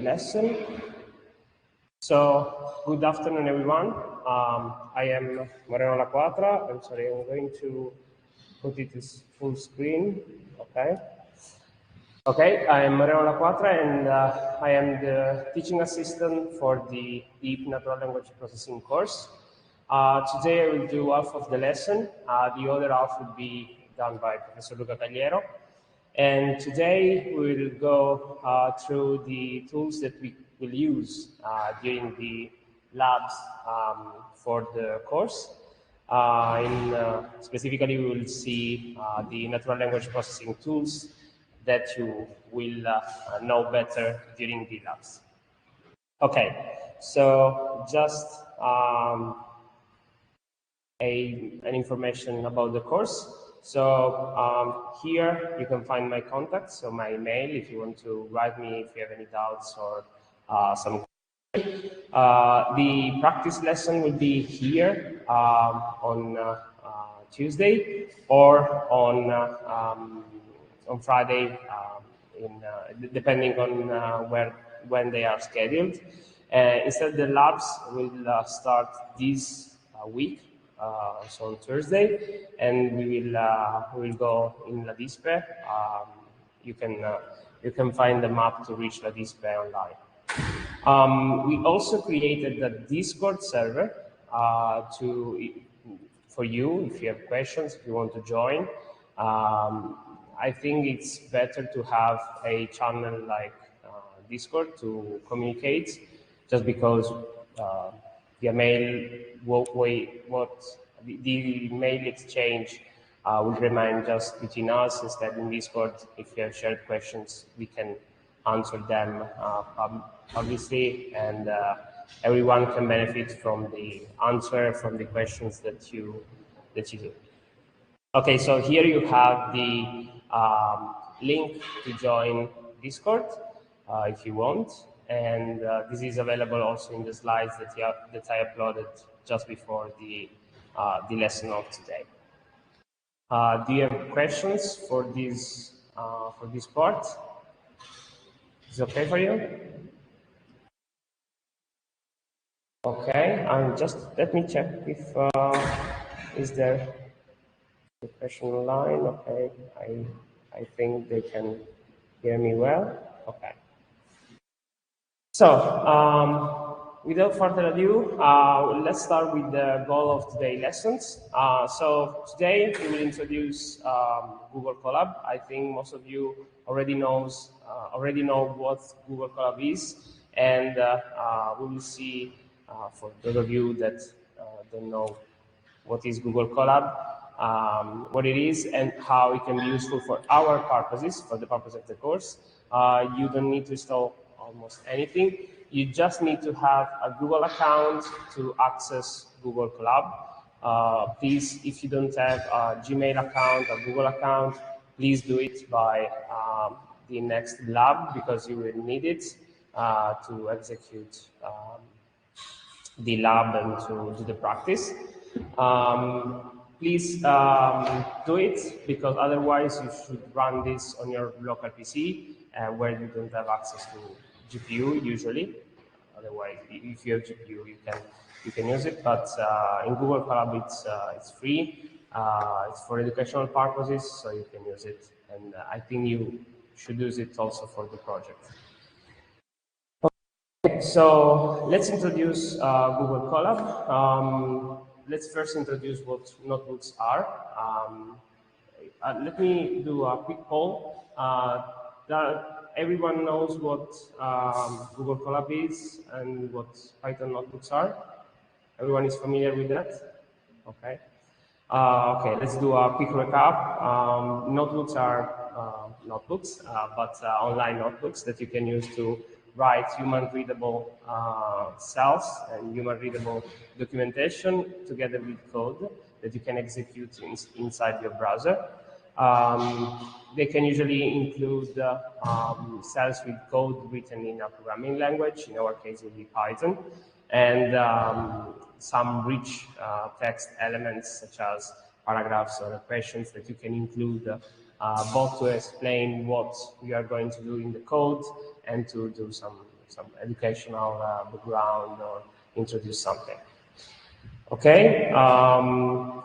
lesson. So, good afternoon, everyone. I am Moreno Laquatra. I'm sorry, I'm going to put it as full screen. Okay, I am Moreno Laquatra, and I am the teaching assistant for the Deep Natural Language Processing course. Today I will do half of the lesson. The other half will be done by Professor Luca Cagliero. And today we will go through the tools that we will use during the labs for the course. Specifically, we will see the natural language processing tools that you will know better during the labs. Okay, so just an information about the course. So here you can find my contacts, so my email if you want to write me if you have any doubts or some questions. The practice lesson will be here on Tuesday or on Friday, depending on when they are scheduled. Instead, the labs will start this week. So on Thursday, and we will go in La Dispe. You can find the map to reach La Dispe online. We also created the Discord server for you if you have questions, if you want to join. I think it's better to have a channel like Discord to communicate, just because the mail the mail exchange will remain just between us. Instead, in Discord, if you have shared questions, we can answer them obviously, and everyone can benefit from the answer from the questions that you do. Okay, so here you have the link to join Discord if you want. And this is available also in the slides that I uploaded just before the lesson of today. Do you have questions for this part? Is it okay for you? Okay, let me check if is there a question online. Okay, I think they can hear me well. Okay. So, without further ado, let's start with the goal of today's lessons. So today we will introduce Google Colab. I think most of you already know what Google Colab is, and we will see for those of you that don't know what is Google Colab, what it is, and how it can be useful for our purposes, for the purpose of the course. You don't need to install almost anything. You just need to have a Google account to access Google Colab. Please, if you don't have a Gmail account or Google account, please do it by the next lab, because you will need it to execute the lab and to do the practice. Please do it, because otherwise you should run this on your local PC where you don't have access to GPU usually. Otherwise, if you have GPU, you can use it. But in Google Colab, it's free. It's for educational purposes, so you can use it. And I think you should use it also for the project. Okay, so let's introduce Google Colab. Let's first introduce what notebooks are. Let me do a quick poll. Everyone knows what Google Colab is and what Python notebooks are. Everyone is familiar with that? Okay. Okay, let's do a quick recap. Notebooks are notebooks, but online notebooks that you can use to write human-readable cells and human-readable documentation together with code that you can execute inside your browser. They can usually include cells with code written in a programming language. In our case, it will be Python, and some rich text elements such as paragraphs or questions that you can include both to explain what you are going to do in the code and to do some some educational background or introduce something. Okay,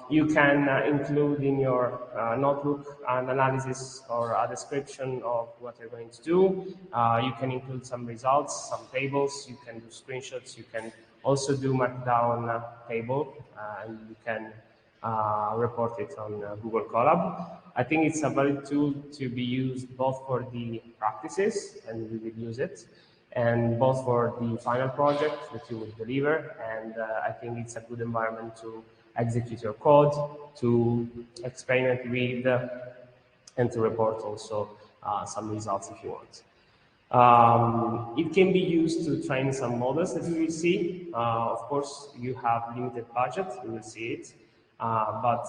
you can include in your notebook an analysis or a description of what you're going to do. You can include some results, some tables, you can do screenshots, you can also do Markdown table, and you can report it on Google Colab. I think it's a valid tool to be used both for the practices, and we will use it, and both for the final project that you will deliver. And I think it's a good environment to execute your code, to experiment with, and to report also some results if you want. It can be used to train some models that you will see. Of course, you have limited budget, you will see it. But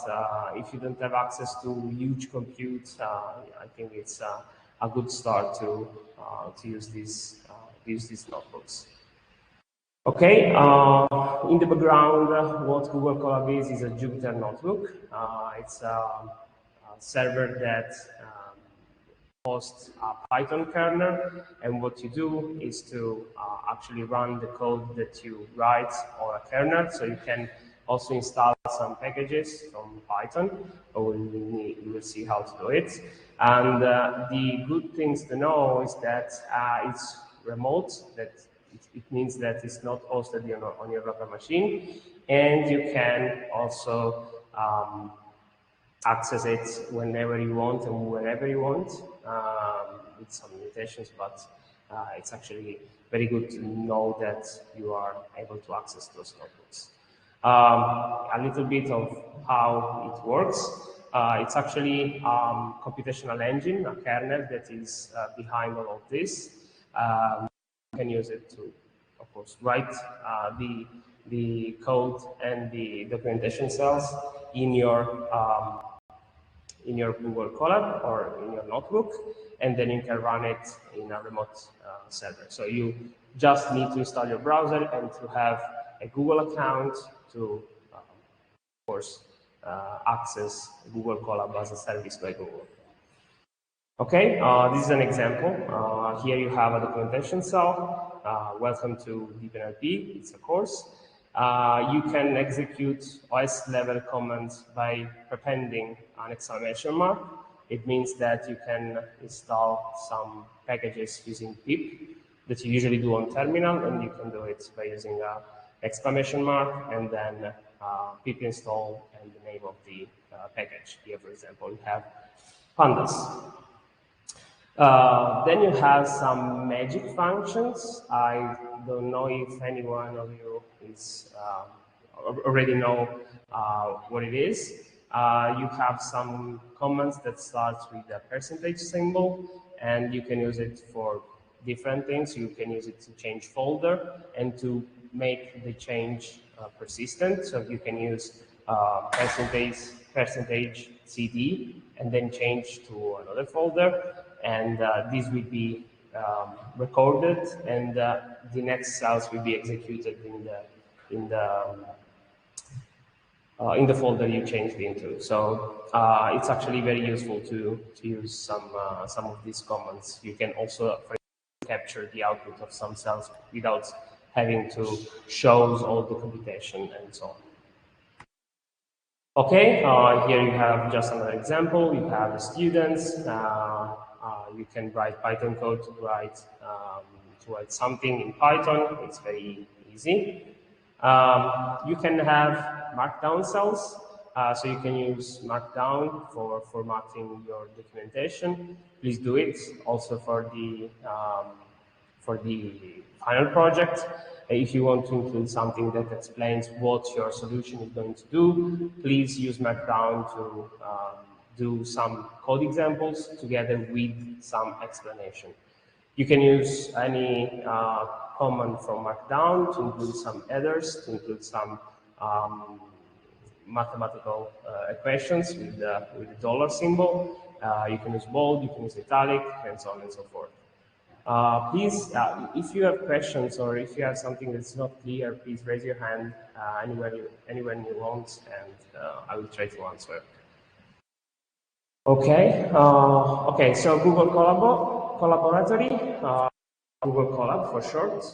if you don't have access to huge compute, I think it's a good start to use these notebooks. Okay, in the background, what Google Colab is a Jupyter notebook. It's a server that hosts a Python kernel, and what you do is to actually run the code that you write on a kernel. So you can also install some packages from Python, or you will see how to do it. And the good things to know is that it's remote, that it means that it's not hosted on your local machine, and you can also access it whenever you want and wherever you want, with some limitations, but it's actually very good to know that you are able to access those notebooks. A little bit of how it works. It's actually computational engine, a kernel that is behind all of this. You can use it to, of course, write the code and the documentation cells in your Google Colab or in your notebook, and then you can run it in a remote server. So you just need to install your browser and to have a Google account to, of course, access Google Colab as a service by Google. Okay, this is an example. Here you have a documentation cell. Welcome to DeepNLP, it's a course. You can execute OS level commands by prepending an exclamation mark. It means that you can install some packages using pip that you usually do on terminal, and you can do it by using an exclamation mark and then pip install and the name of the package. Here, for example, you have pandas. Then you have some magic functions. I don't know if any one of you is already know what it is. You have some commands that start with a percentage symbol, and you can use it for different things. You can use it to change folder and to make the change persistent. So you can use percentage CD and then change to another folder, and this will be recorded, and the next cells will be executed in the folder you changed into. So it's actually very useful to use some of these commands. You can also capture the output of some cells without having to show all the computation and so on. Okay, here you have just another example. You have the students. You can write Python code to write something in Python. It's very easy. You can have Markdown cells. So you can use Markdown for formatting your documentation. Please do it also for the final project. If you want to include something that explains what your solution is going to do, please use Markdown to do some code examples together with some explanation. You can use any command from Markdown to include some headers, to include some mathematical equations with the dollar symbol. You can use bold, you can use italic, and so on and so forth. Please, if you have questions or if you have something that's not clear, please raise your hand anywhere you want, and I will try to answer. Okay. Okay. So Google Collaboratory. Google Colab for short.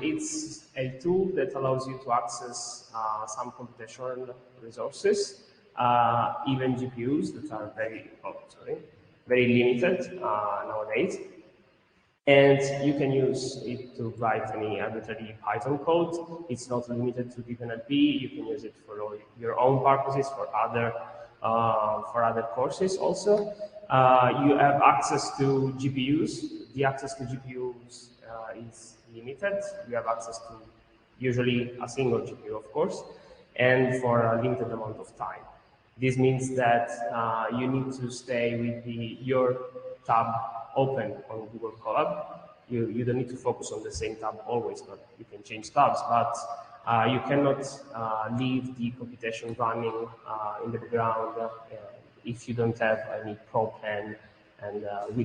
It's a tool that allows you to access some computational resources, even GPUs that are very limited nowadays. And you can use it to write any arbitrary Python code. It's not limited to DeepNLP. You can use it for all your own purposes, for other courses also. You have access to GPUs. The access to GPUs is limited. You have access to usually a single GPU, of course, and for a limited amount of time. This means that you need to stay with your tab open on Google Colab. You don't need to focus on the same tab always, but you can change tabs, but you cannot leave the computation running in the background if you don't have any pro plan, and we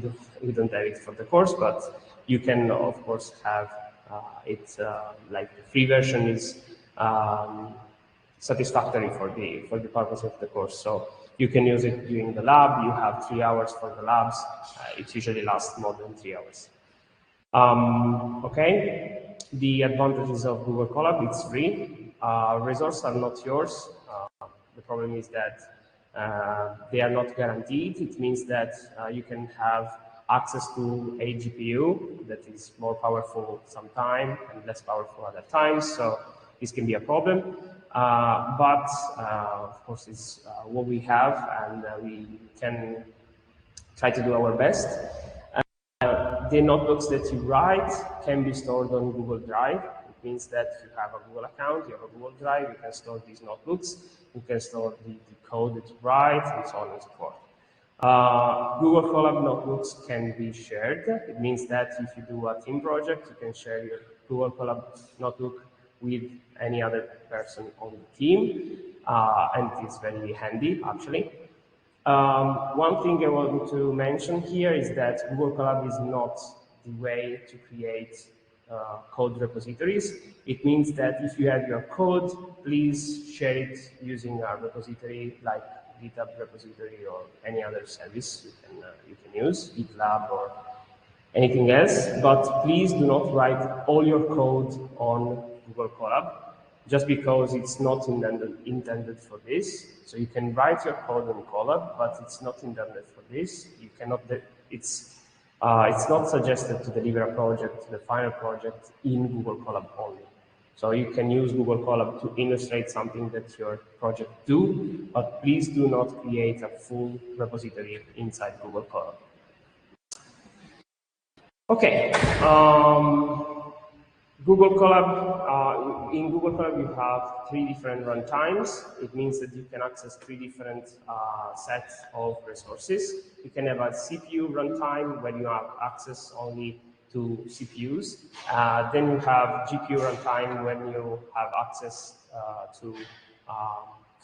don't have it for the course, but you can of course have it like the free version is satisfactory for the purpose of the course. So you can use it during the lab. You have 3 hours for the labs. It usually lasts more than 3 hours. Okay, the advantages of Google Colab: it's free. Resources are not yours. The problem is that they are not guaranteed. It means that you can have access to a GPU that is more powerful sometime and less powerful other times. So this can be a problem. But of course, it's what we have, and we can try to do our best. The notebooks that you write can be stored on Google Drive. It means that you have a Google account, you have a Google Drive, you can store these notebooks, you can store the code that you write, and so on and so forth. Google Colab notebooks can be shared. It means that if you do a team project, you can share your Google Colab notebook with any other person on the team, and it's very handy, actually. One thing I want to mention here is that Google Colab is not the way to create code repositories. It means that if you have your code, please share it using a repository like GitHub repository or any other service you can use, GitLab or anything else. But please do not write all your code on Google Colab, just because it's not intended for this. So you can write your code on Colab, but it's not intended for this. You cannot. It's not suggested to deliver a project, the final project, in Google Colab only. So you can use Google Colab to illustrate something that your project do, but please do not create a full repository inside Google Colab. Okay. Google Colab, in Google Colab you have 3 different runtimes. It means that you can access 3 different sets of resources. You can have a CPU runtime when you have access only to CPUs. Then you have GPU runtime when you have access to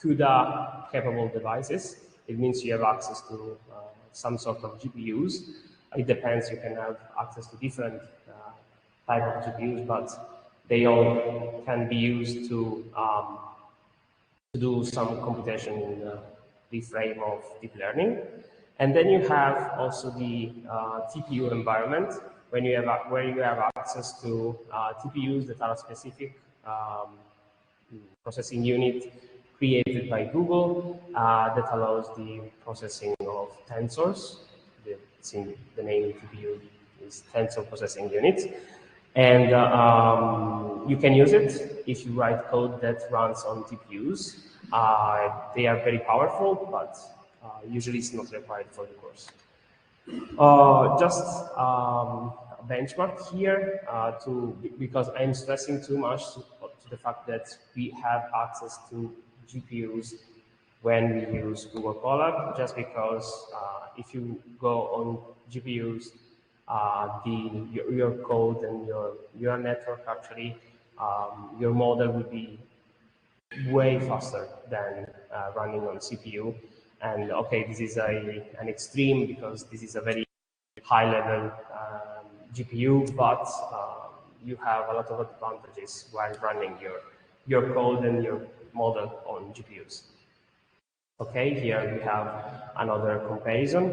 CUDA capable devices. It means you have access to some sort of GPUs. It depends, you can have access to different type of GPUs, but they all can be used to do some computation in the frame of deep learning. And then you have also the TPU environment, when you have where you have access to TPUs that are specific processing unit created by Google that allows the processing of tensors. The name TPU is tensor processing unit. And you can use it if you write code that runs on TPUs. They are very powerful, but usually it's not required for the course. Just a benchmark here because I'm stressing too much to the fact that we have access to GPUs when we use Google Colab, just because if you go on GPUs, your code and your network actually, your model will be way faster than running on CPU. And okay, this is an extreme because this is a very high level GPU, but you have a lot of advantages while running your code and your model on GPUs. Okay, here we have another comparison.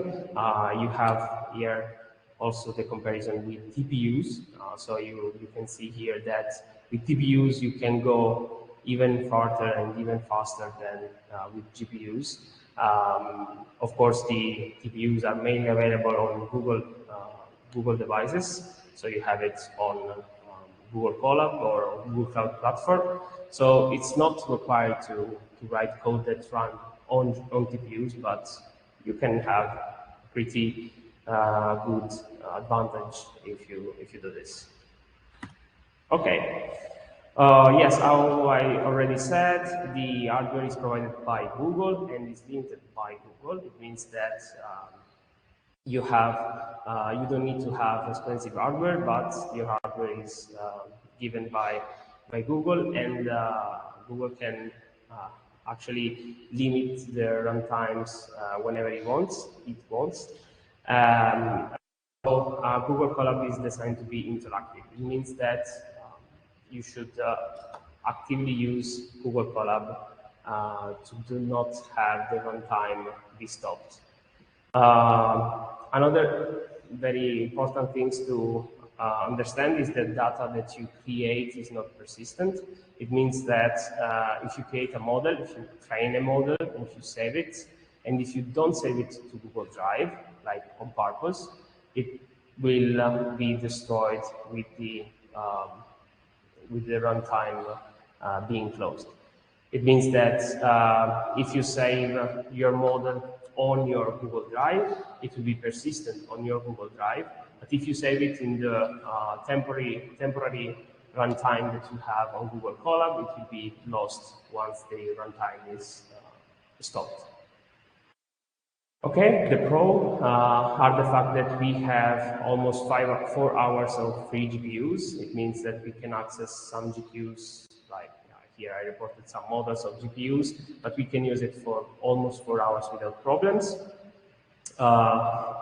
You have here also the comparison with TPUs. So you can see here that with TPUs, you can go even further and even faster than with GPUs. Of course, the TPUs are mainly available on Google devices. So you have it on Google Colab or Google Cloud Platform. So it's not required to write code that run on TPUs, but you can have pretty good advantage if you do this. Okay. Yes, how I already said, the hardware is provided by Google and is limited by Google. It means that you don't need to have expensive hardware, but your hardware is given by Google, and Google can actually limit the runtimes whenever it wants. Google Colab is designed to be interactive. It means that you should actively use Google Colab to do not have the runtime be stopped. Another very important things to understand is that data that you create is not persistent. It means that if you create a model, if you train a model, and if you save it, and if you don't save it to Google Drive, like on purpose, it will be destroyed with the runtime being closed. It means that if you save your model on your Google Drive, it will be persistent on your Google Drive. But if you save it in the temporary runtime that you have on Google Colab, it will be lost once the runtime is stopped. Okay, the pro are the fact that we have almost 4 hours of free GPUs. It means that we can access some GPUs, like here I reported some models of GPUs, but we can use it for almost 4 hours without problems.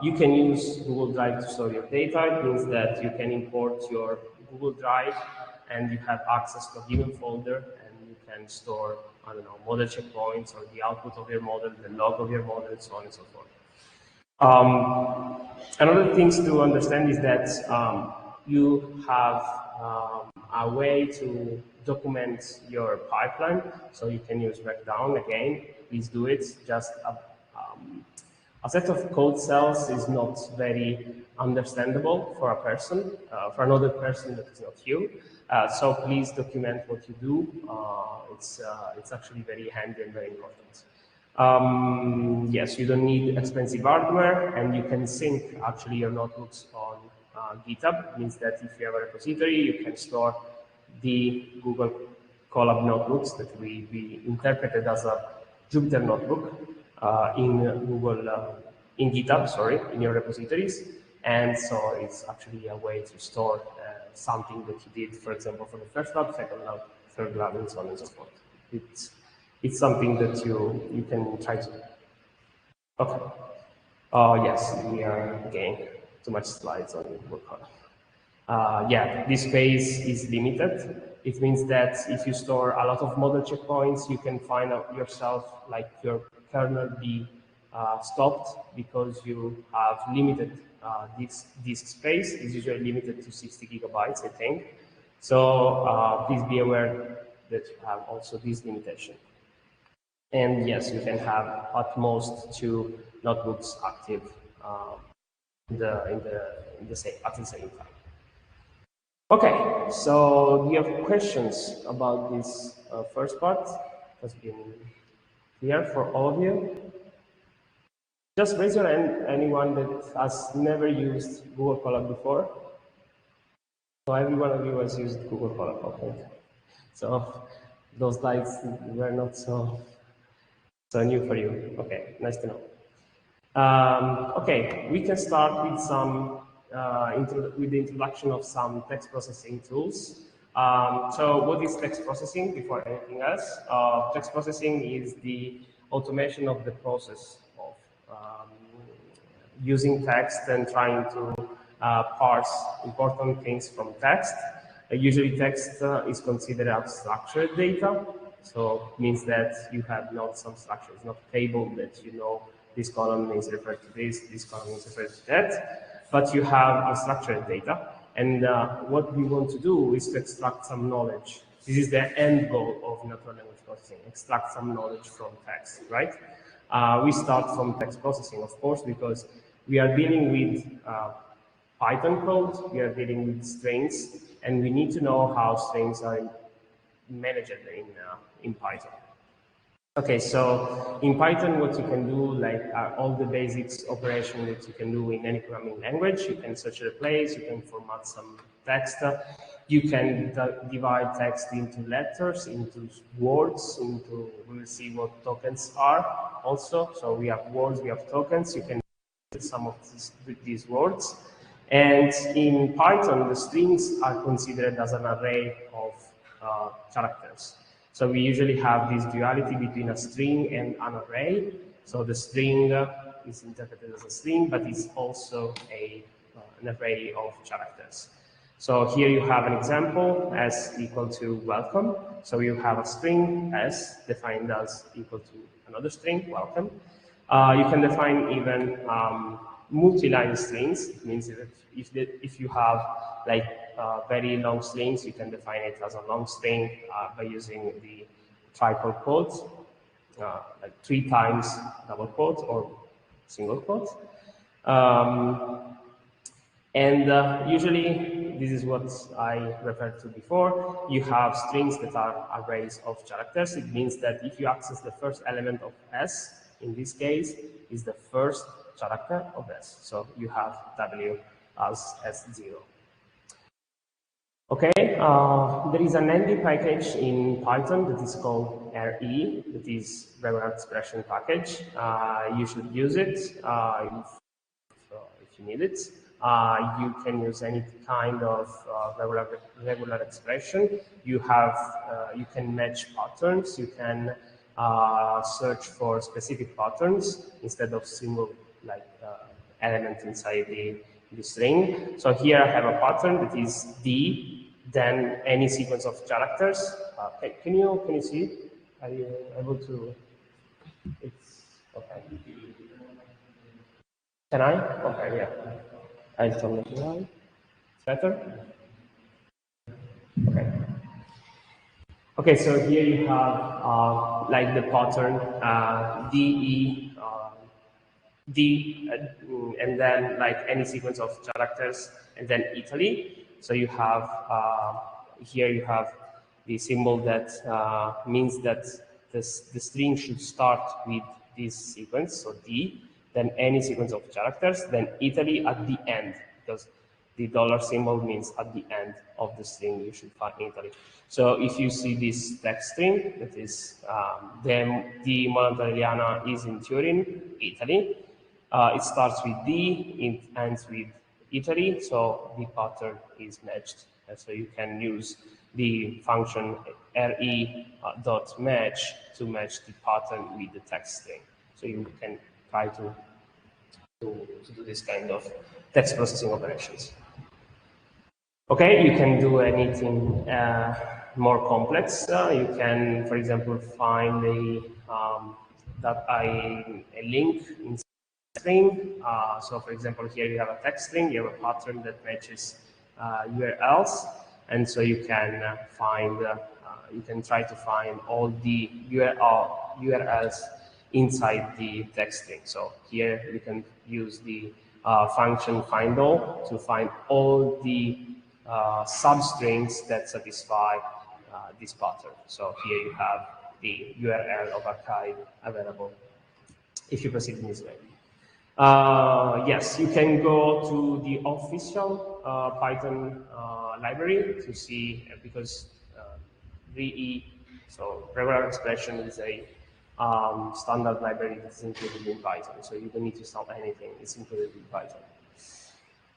You can use Google Drive to store your data. It means that you can import your Google Drive and you have access to a given folder, and you can store, I don't know, model checkpoints or the output of your model, the log of your model, and so on and so forth. Another thing to understand is that you have a way to document your pipeline, so you can use Markdown again. Please do it. Just a set of code cells is not very understandable for a person, for another person that is not you. So please document what you do. It's actually very handy and very important. Yes, you don't need expensive hardware, and you can sync actually your notebooks on GitHub. It means that if you have a repository, you can store the Google Colab notebooks that will be interpreted as a Jupyter notebook in GitHub, sorry, in your repositories. And so it's actually a way to store something that you did, for example, for the first lab, second lab, third lab, and so on and so forth. It's something that you can try to do. Okay. Yes, we are again too much slides on Google Colab. Yeah, this space is limited. It means that if you store a lot of model checkpoints, you can find out yourself like your kernel be stopped because you have limited disk space. Is usually limited to 60 gigabytes, I think. So please be aware that you have also this limitation. And yes, you can have at most 2 notebooks active at the same time. Okay, so do you have questions about this first part? Has been clear for all of you? Just raise your hand, anyone that has never used Google Colab before. So every one of you has used Google Colab, okay? So those slides were not so new for you. Okay, nice to know. Okay, we can start with some with the introduction of some text processing tools. So what is text processing before anything else? Text processing is the automation of the process of using text and trying to parse important things from text. Usually text is considered as structured data. So it means that you have not some structure. It's not a table that you know this column is referred to this column is referred to that. but you have unstructured data. And what we want to do is to extract some knowledge. This is the end goal of natural language processing, extract some knowledge from text, right? We start from text processing, of course, because we are dealing with Python code, we are dealing with strings, and we need to know how strings are managed in Python. Okay, so in Python, what you can do, like all the basics operation that you can do in any programming language, you can search and replace, you can format some text, you can divide text into letters, into words, into, we'll see what tokens are also. So we have words, we have tokens, you can use some of these words. And in Python, the strings are considered as an array of characters. So we usually have this duality between a string and an array. So the string is interpreted as a string, but it's also an array of characters. So here you have an example, s equal to welcome. So you have a string s defined as equal to another string, welcome. You can define even multi-line strings. It means that if you have like very long strings, you can define it as a long string by using the triple quotes, like 3 times double quotes or single quotes. Usually, this is what I referred to before. You have strings that are arrays of characters. It means that if you access the first element of S, in this case, is the first character of S. So you have W as S0. Okay, there is an ND package in Python that is called RE, that is regular expression package. You should use it if you need it. You can use any kind of regular expression. You can match patterns. You can search for specific patterns instead of single element inside the string. So here I have a pattern that is D, then any sequence of characters. Can you see? Are you able to? It's okay. Can I? Okay, yeah. I'll turn it on. Better? Okay. Okay, so here you have like the pattern D, E, D, and then like any sequence of characters, and then Italy. So you have here you have the symbol that means that the string should start with this sequence, so D, then any sequence of characters, then Italy at the end, because the dollar symbol means at the end of the string you should find Italy. So if you see this text string, that is the Mola Italiana is in Turin, Italy. It starts with D, it ends with Italy, so the pattern is matched. And so you can use the function re.match to match the pattern with the text string. So you can try to do this kind of text processing operations. Okay, you can do anything more complex. You can, for example, find a link in string. So for example, here you have a text string, you have a pattern that matches URLs, and so you can you can try to find all the URLs inside the text string. So here you can use the function findAll to find all the substrings that satisfy this pattern. So here you have the URL of archive available if you proceed in this way. Yes, you can go to the official Python library to see, because RE, so regular expression, is a standard library that's included in Python. So you don't need to install anything, it's included in Python.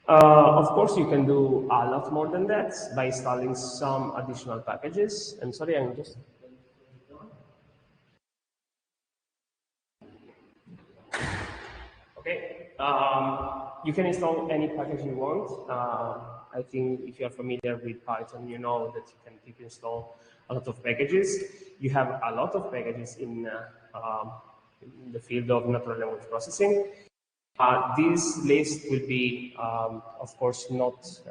Of course, you can do a lot more than that by installing some additional packages. I'm sorry, I'm just... Okay, you can install any package you want. I think if you're familiar with Python, you know that you can install a lot of packages. You have a lot of packages in the field of natural language processing. This list will be, of course, not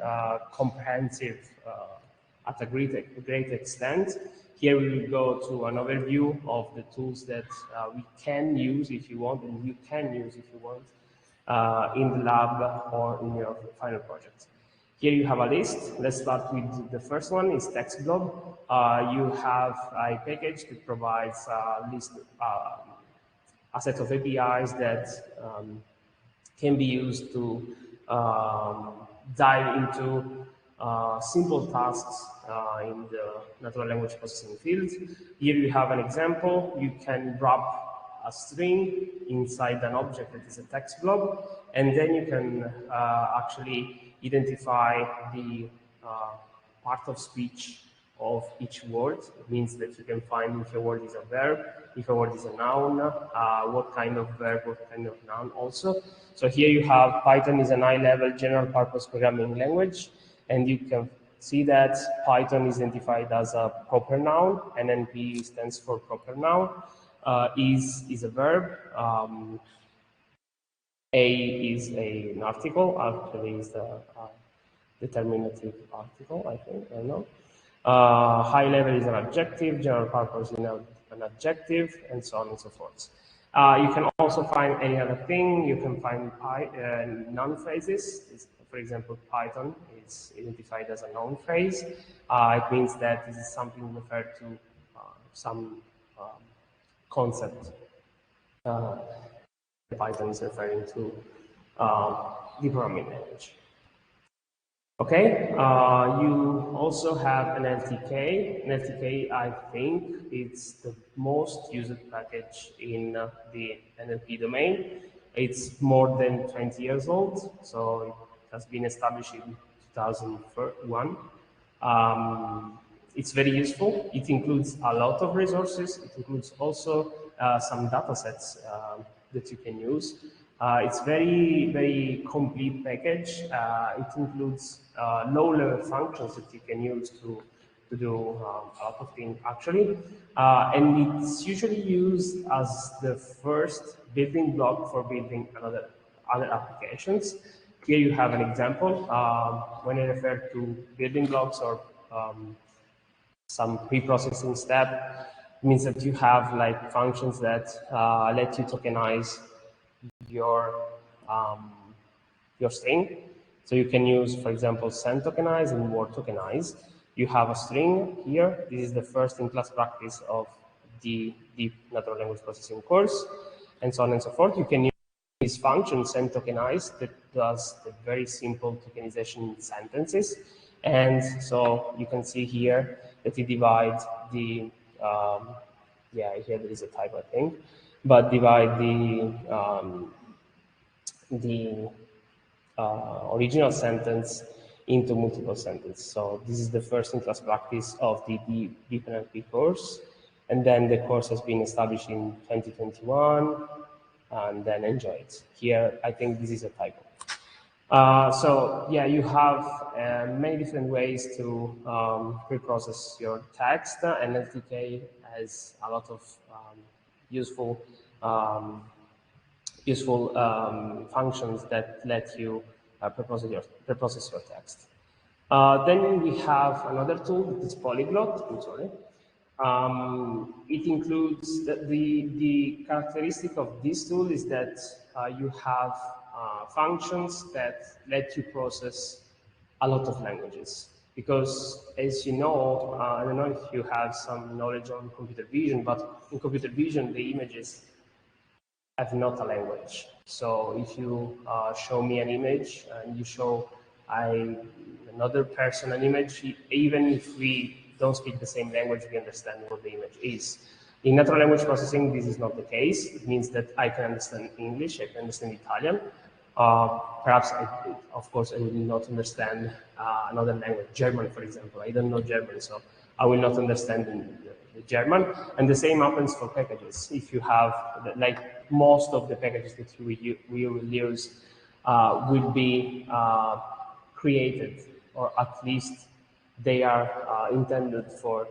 comprehensive at a great extent. Here we will go to an overview of the tools that we can use if you want, and you can use if you want, in the lab or in your final project. Here you have a list. Let's start with the first one, is TextBlob. You have a package that provides a set of APIs that can be used to dive into simple tasks in the natural language processing field. Here you have an example. You can wrap a string inside an object that is a text blob, and then you can actually identify the part of speech of each word. It means that you can find if a word is a verb, if a word is a noun, what kind of verb, what kind of noun also. So here you have Python is an high-level general purpose programming language, and you can see that Python is identified as a proper noun, and NP stands for proper noun, is a verb, A is an article, actually is the determinative article, I think, I don't know. High level is an adjective, general purpose is an adjective, and so on and so forth. You can also find any other thing. You can find noun phrases. For example, Python is identified as a noun phrase. It means that this is something referred to some concept. Python is referring to the programming language. Okay, you also have an LTK. An LTK, I think, it's the most used package in the NLP domain. It's more than 20 years old, so it has been established in 2001. It's very useful. It includes a lot of resources. It includes also some data sets that you can use. It's very complete package. It includes low-level functions that you can use to do a lot of things actually. And it's usually used as the first building block for building other applications. Here you have an example. When I refer to building blocks or some pre-processing step, it means that you have like functions that let you tokenize your string. So you can use, for example, send tokenize and word tokenize. You have a string here. This is the first in-class practice of the deep natural language processing course, and so on and so forth. You can use this function send tokenize that does the very simple tokenization in sentences. And so you can see here that it divides the, yeah, here there is a type, I think, but divide the original sentence into multiple sentences. So this is the first in-class practice of the Deep NLP course. And then the course has been established in 2021, and then enjoy it. Here, I think this is a typo. So yeah, you have many different ways to pre-process your text, and LTK has a lot of useful functions that let you pre-process your text. Then we have another tool that is Polyglot. I'm sorry. It includes the characteristic of this tool is that you have functions that let you process a lot of languages. Because as you know, I don't know if you have some knowledge on computer vision, but in computer vision, the images have not a language. So if you show me an image and you show another person an image, even if we don't speak the same language, we understand what the image is. In natural language processing, this is not the case. It means that I can understand English, I can understand Italian. Perhaps, of course, I will not understand another language, German, for example. I don't know German, so I will not understand the German. And the same happens for packages. If you have, like most of the packages that we will use will be created, or at least they are intended for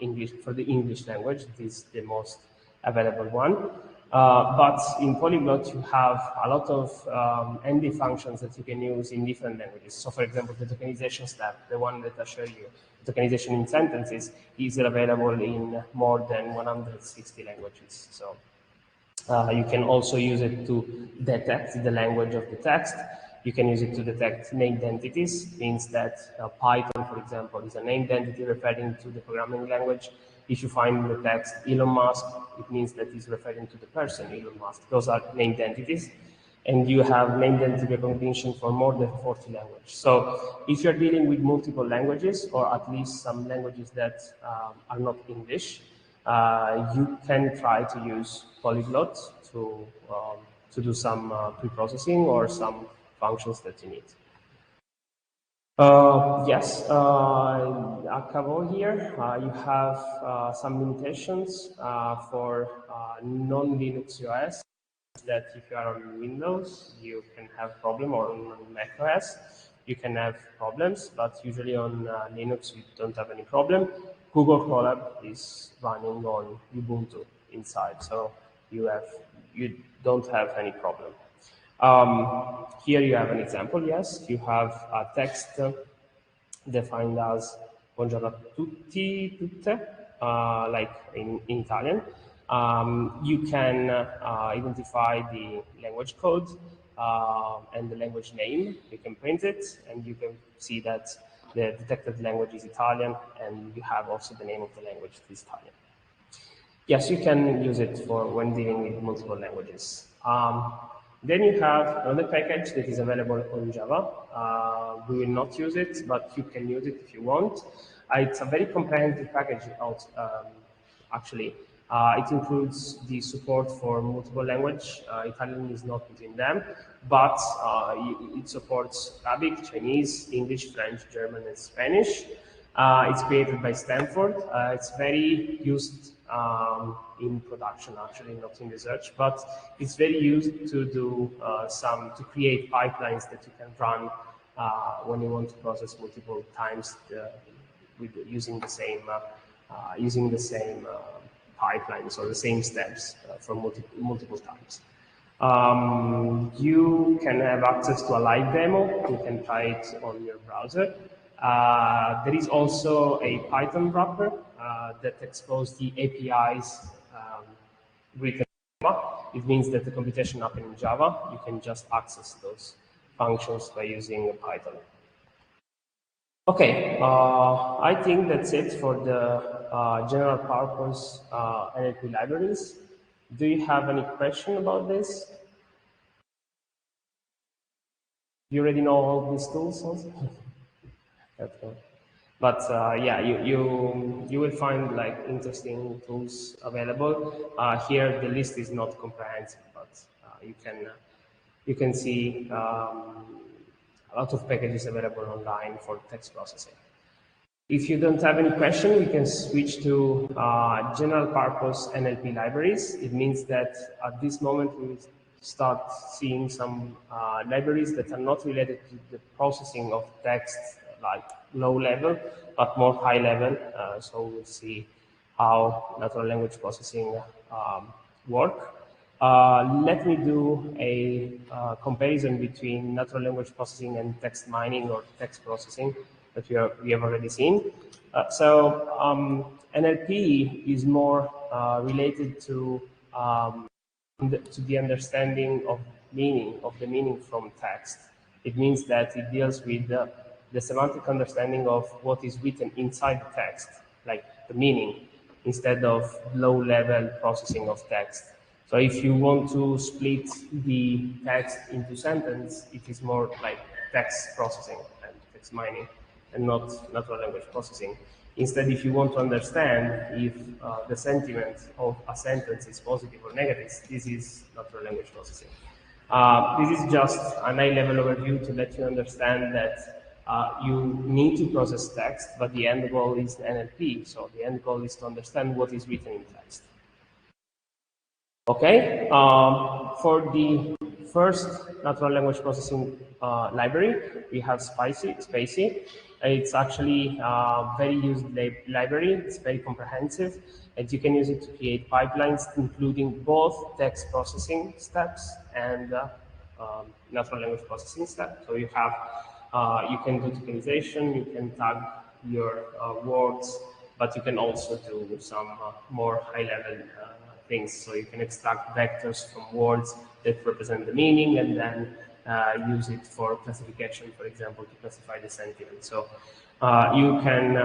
English, for the English language. This is the most available one. But in Polyglot, you have a lot of ND functions that you can use in different languages. So for example, the tokenization step, the one that I showed you, tokenization in sentences, is available in more than 160 languages. So you can also use it to detect the language of the text. You can use it to detect named entities. Means that Python, for example, is a named entity referring to the programming language. If you find in the text Elon Musk, it means that it's referring to the person Elon Musk. Those are named entities. And you have named entity recognition for more than 40 languages. So if you're dealing with multiple languages, or at least some languages that are not English, you can try to use Polyglot to do some pre-processing or some functions that you need. Yes, Akavo here, you have some limitations for non-Linux OS, that if you are on Windows, you can have problem, or on Mac OS, you can have problems, but usually on Linux, you don't have any problem. Google Colab is running on Ubuntu inside, so you don't have any problem. Here you have an example, yes. You have a text defined as buongiorno a tutti, tutte, like in Italian. You can identify the language code and the language name. You can print it, and you can see that the detected language is Italian, and you have also the name of the language, it is Italian. Yes, you can use it for when dealing with multiple languages. Then you have another package that is available on Java. We will not use it, but you can use it if you want. It's a very comprehensive package, actually. It includes the support for multiple language. Italian is not within them, but it supports Arabic, Chinese, English, French, German, and Spanish. It's created by Stanford. It's very used in production, actually, not in research, but it's very used to do to create pipelines that you can run when you want to process multiple times using the same pipelines or the same steps for multiple times. You can have access to a live demo. You can try it on your browser. There is also a Python wrapper that exposes the APIs written in Java. It means that the computation happens in Java. You can just access those functions by using Python. Okay, I think that's it for the general purpose NLP libraries. Do you have any question about this? You already know all these tools also? Okay. But yeah, you will find like interesting tools available. Here the list is not comprehensive, but you can see a lot of packages available online for text processing. If you don't have any question, we can switch to general purpose NLP libraries. It means that at this moment we will start seeing some libraries that are not related to the processing of text, like low level, but more high level. So we'll see how natural language processing work. Let me do a comparison between natural language processing and text mining or text processing that we have already seen. NLP is more related to the understanding of the meaning from text. It means that it deals with the semantic understanding of what is written inside the text, like the meaning, instead of low-level processing of text. So if you want to split the text into sentence, it is more like text processing and text mining, and not natural language processing. Instead, if you want to understand if the sentiment of a sentence is positive or negative, this is natural language processing. This is just a high-level overview to let you understand that you need to process text, but the end goal is the NLP. So the end goal is to understand what is written in text. Okay, for the first natural language processing library, we have Spatie, It's actually a very used library. It's very comprehensive, and you can use it to create pipelines, including both text processing steps and natural language processing steps. So you have, you can do tokenization, you can tag your words, but you can also do some more high-level things. So you can extract vectors from words that represent the meaning and then use it for classification, for example, to classify the sentiment. So you can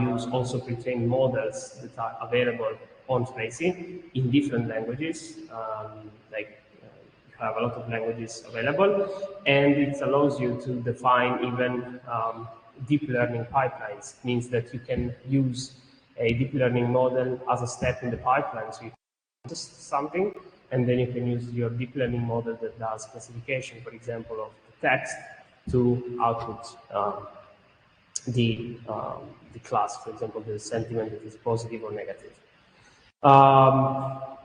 use also pre-trained models that are available on Spacie in different languages, like you have a lot of languages available, and it allows you to define even deep learning pipelines. It means that you can use a deep learning model as a step in the pipeline. So you just something, and then you can use your deep learning model that does classification, for example, of the text to output the class, for example, the sentiment that is positive or negative.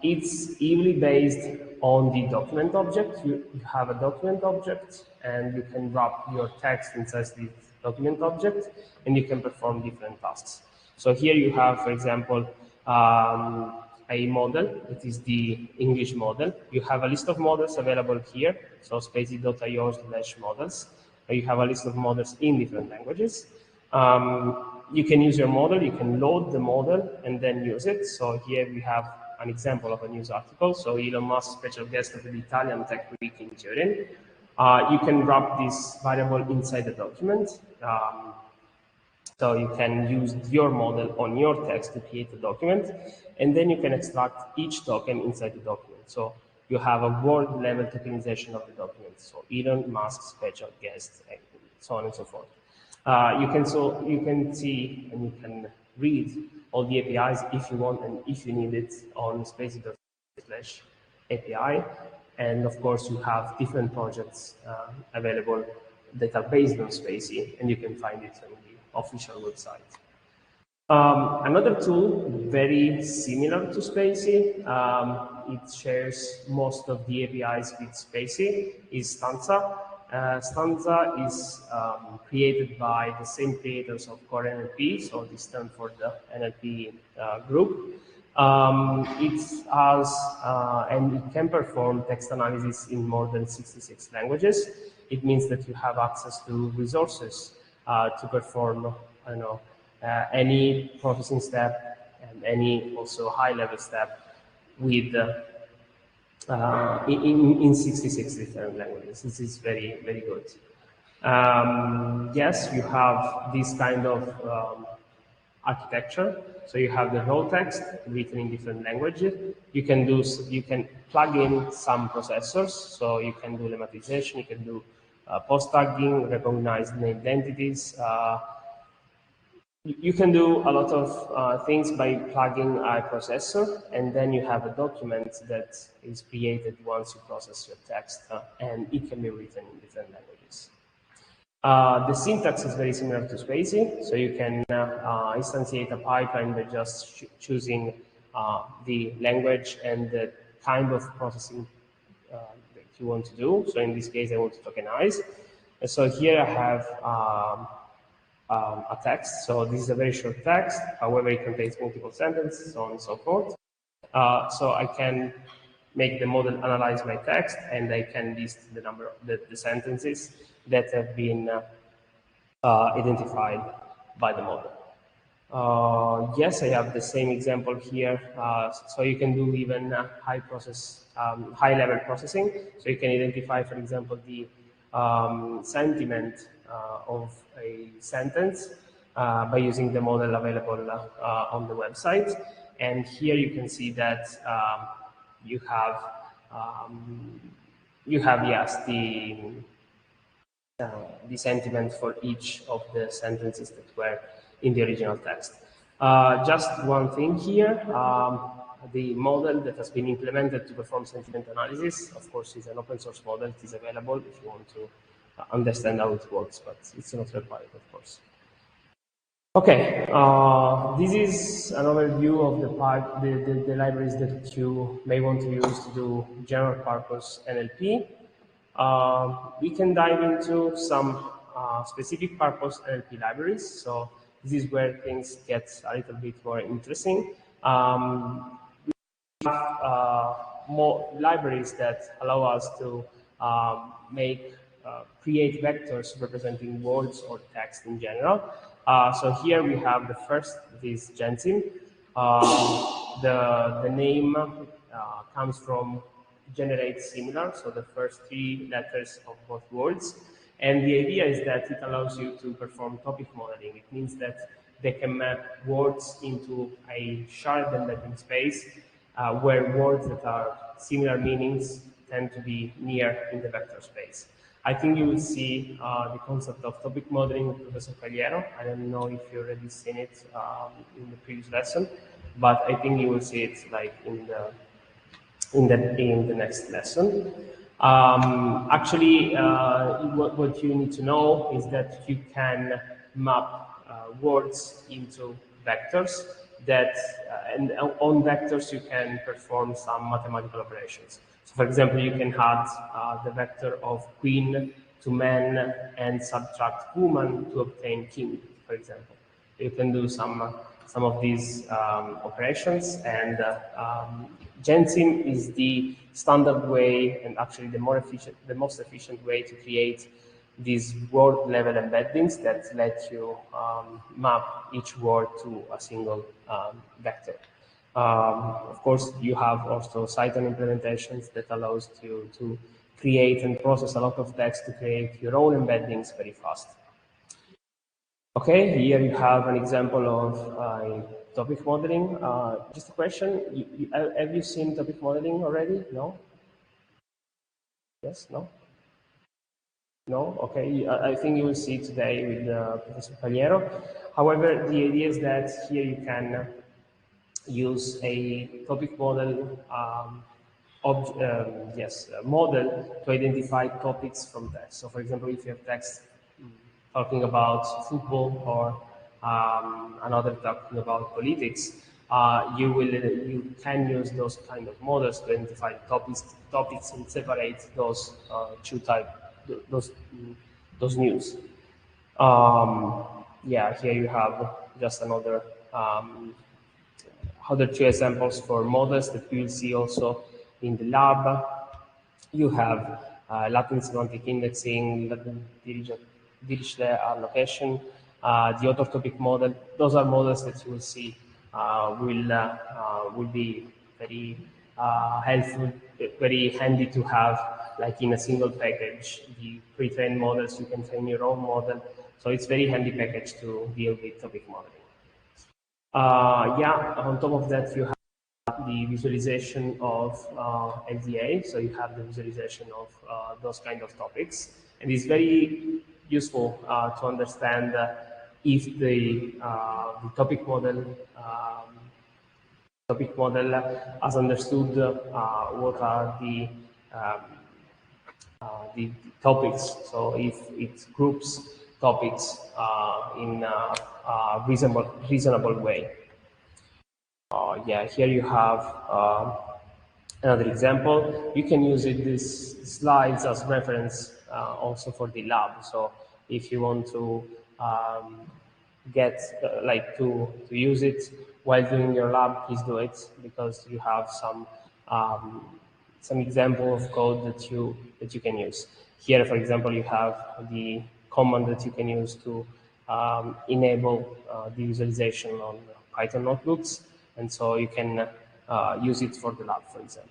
It's heavily based on the document object. You have a document object, and you can wrap your text inside the document object, and you can perform different tasks. So here you have, for example, a model. It is the English model. You have a list of models available here. So spacie.io/models. You have a list of models in different languages. You can use your model, you can load the model and then use it. So here we have an example of a news article. So Elon Musk, special guest of the Italian Tech Week in Turin. You can wrap this variable inside the document. So you can use your model on your text to create a document, and then you can extract each token inside the document. So you have a word level tokenization of the document. So Elon Musk, special guest, and so on and so forth. You can see and you can read all the APIs if you want and if you need it on spacie.io/API. And of course, you have different projects available that are based on Spacie, and you can find it on the official website. Another tool very similar to Spacie, it shares most of the APIs with Spacie, is Stanza. Stanza is created by the same creators of Core NLP, so this stands for the NLP group. It has and it can perform text analysis in more than 66 languages. It means that you have access to resources to perform, any processing step and any also high-level step with in 66 different languages. This is very, very good. Yes, you have this kind of architecture. So you have the raw text written in different languages. You can plug in some processors. So you can do lemmatization. You can do post tagging, recognize named entities. You can do a lot of things by plugging a processor, and then you have a document that is created once you process your text, and it can be written in different languages. The syntax is very similar to Spacie, so you can instantiate a pipeline by just choosing the language and the kind of processing that you want to do. So in this case, I want to tokenize. And so here I have a text. So this is a very short text. However, it contains multiple sentences, so on and so forth. So I can make the model analyze my text, and I can list the number of the sentences that have been identified by the model. Yes, I have the same example here. So you can do even high-level processing. So you can identify, for example, the sentiment of a sentence by using the model available on the website. And here you can see that you have yes, the sentiment for each of the sentences that were in the original text. Just one thing here, the model that has been implemented to perform sentiment analysis, of course, is an open source model. It is available if you want to understand how it works, but it's not required, of course. Okay, this is an overview of the libraries that you may want to use to do general purpose NLP. We can dive into some specific purpose NLP libraries. So this is where things get a little bit more interesting. We have more libraries that allow us to create vectors representing words or text in general. So here we have the first, this Gensim. The name comes from generate similar, so the first 3 letters of both words. And the idea is that it allows you to perform topic modeling. It means that they can map words into a shared embedding space where words that are similar meanings tend to be near in the vector space. I think you will see the concept of topic modeling with Professor Pagliero. I don't know if you already seen it in the previous lesson, but I think you will see it like in the next lesson. Actually, what you need to know is that you can map words into vectors that, and on vectors you can perform some mathematical operations. So for example, you can add the vector of queen to man and subtract woman to obtain king, for example. You can do some of these operations, and Gensim is the standard way, and actually the most efficient way to create these word level embeddings that let you map each word to a single vector. Of course, you have also Cython implementations that allows you to create and process a lot of text to create your own embeddings very fast. Okay, here you have an example of topic modeling. Just a question, have you seen topic modeling already? No? Yes, no? No? Okay, I think you will see today with Professor Pagliero. However, the idea is that here you can use a topic model model to identify topics from text. So for example, if you have text talking about football or another talking about politics, you can use those kind of models to identify topics and separate those two types, those news. Yeah, here you have just another other 2 examples for models that you will see also in the lab. You have Latin semantic indexing, Latin Dirichlet allocation, the author topic model. Those are models that you will see will be very helpful, very handy to have, like in a single package. The pre-trained models, you can train your own model. So it's very handy package to deal with topic modeling. Yeah, on top of that, you have the visualization of LDA. So you have the visualization of those kind of topics. And it's very useful to understand if the topic model has understood what are the topics. So if it groups topics in a reasonable way. Yeah, here you have another example. You can use these slides as reference also for the lab. So if you want to get to use it while doing your lab, please do it, because you have some example of code that you can use. Here, for example, you have the command that you can use to enable the visualization on Python notebooks, and so you can use it for the lab, for example.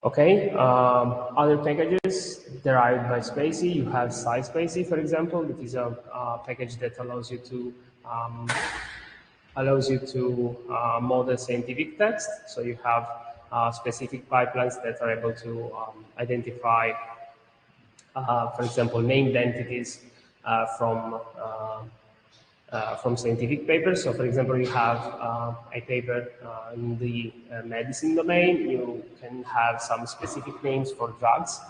Okay, other packages derived by Spatie. You have SciSpatie, for example. It is a package that allows you to model scientific text. So you have specific pipelines that are able to identify, for example, named entities from scientific papers. So for example, you have a paper in the medicine domain, you can have some specific names for drugs.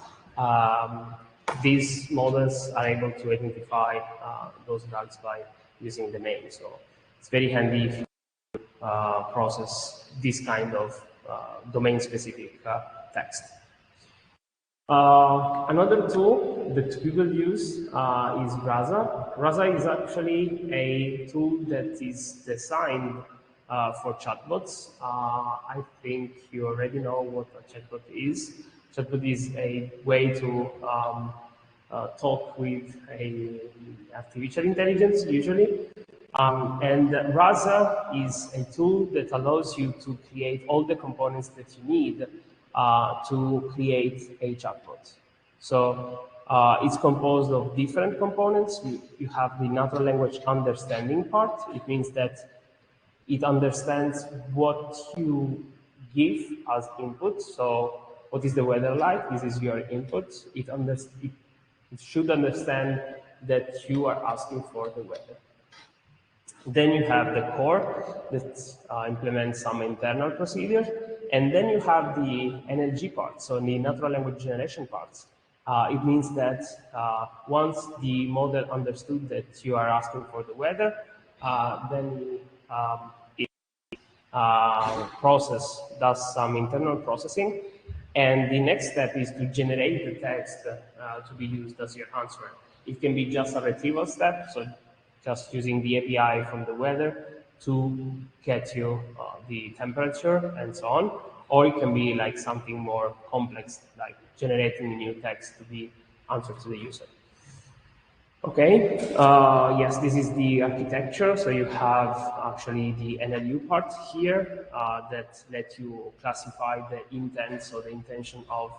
These models are able to identify those drugs by using the name. So it's very handy if you process this kind of domain-specific text. Another tool that people use is Rasa. Rasa is actually a tool that is designed for chatbots. I think you already know what a chatbot is. Chatbot is a way to talk with a artificial intelligence, usually. And Rasa is a tool that allows you to create all the components that you need to create a chatbot. So it's composed of different components. You have the natural language understanding part. It means that it understands what you give as input. So what is the weather like? This is your input. It should understand that you are asking for the weather. Then you have the core that implements some internal procedures. And then you have the NLG part, so the natural language generation parts. It means that once the model understood that you are asking for the weather, then it does some internal processing. And the next step is to generate the text to be used as your answer. It can be just a retrieval step, so just using the API from the weather to get you the temperature and so on. Or it can be like something more complex, like generating a new text to be answered to the user. Okay, yes, this is the architecture. So you have actually the NLU part here that lets you classify the intent, so the intention of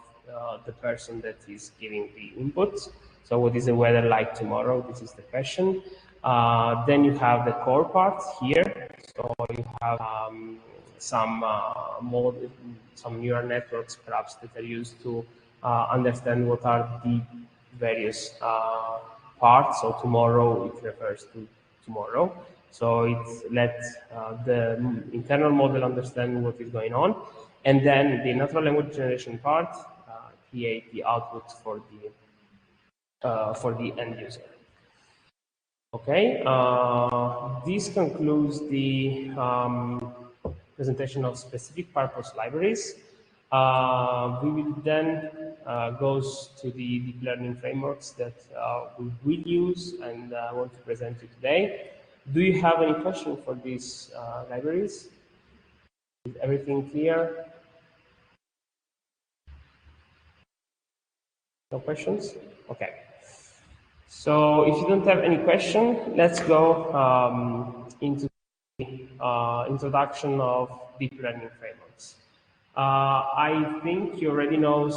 the person that is giving the input. So what is the weather like tomorrow? This is the question. Then you have the core part here. So you have some neural networks perhaps that are used to understand what are the various parts. So tomorrow, it refers to tomorrow. So it lets the internal model understand what is going on. And then the natural language generation part create the output for the end user. Okay, this concludes the presentation of specific purpose libraries. We will then go to the deep learning frameworks that we will use and I want to present to you today. Do you have any question for these libraries? Is everything clear? No questions? Okay. So if you don't have any question, let's go into the introduction of deep learning frameworks. I think you already know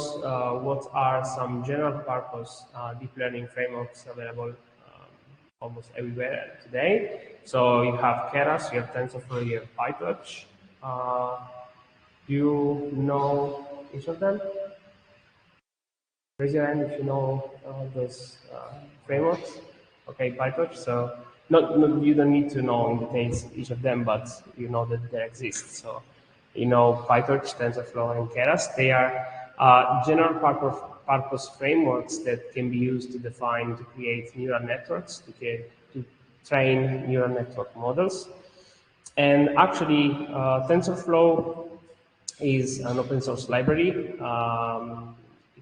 what are some general purpose deep learning frameworks available almost everywhere today. So you have Keras, you have TensorFlow, you have PyTorch. Do you know each of them? Raise your hand if you know those frameworks. Okay, PyTorch. So you don't need to know in details each of them, but you know that they exist. So you know PyTorch, TensorFlow, and Keras. They are general purpose frameworks that can be used to create neural networks, to train neural network models. And actually, TensorFlow is an open source library.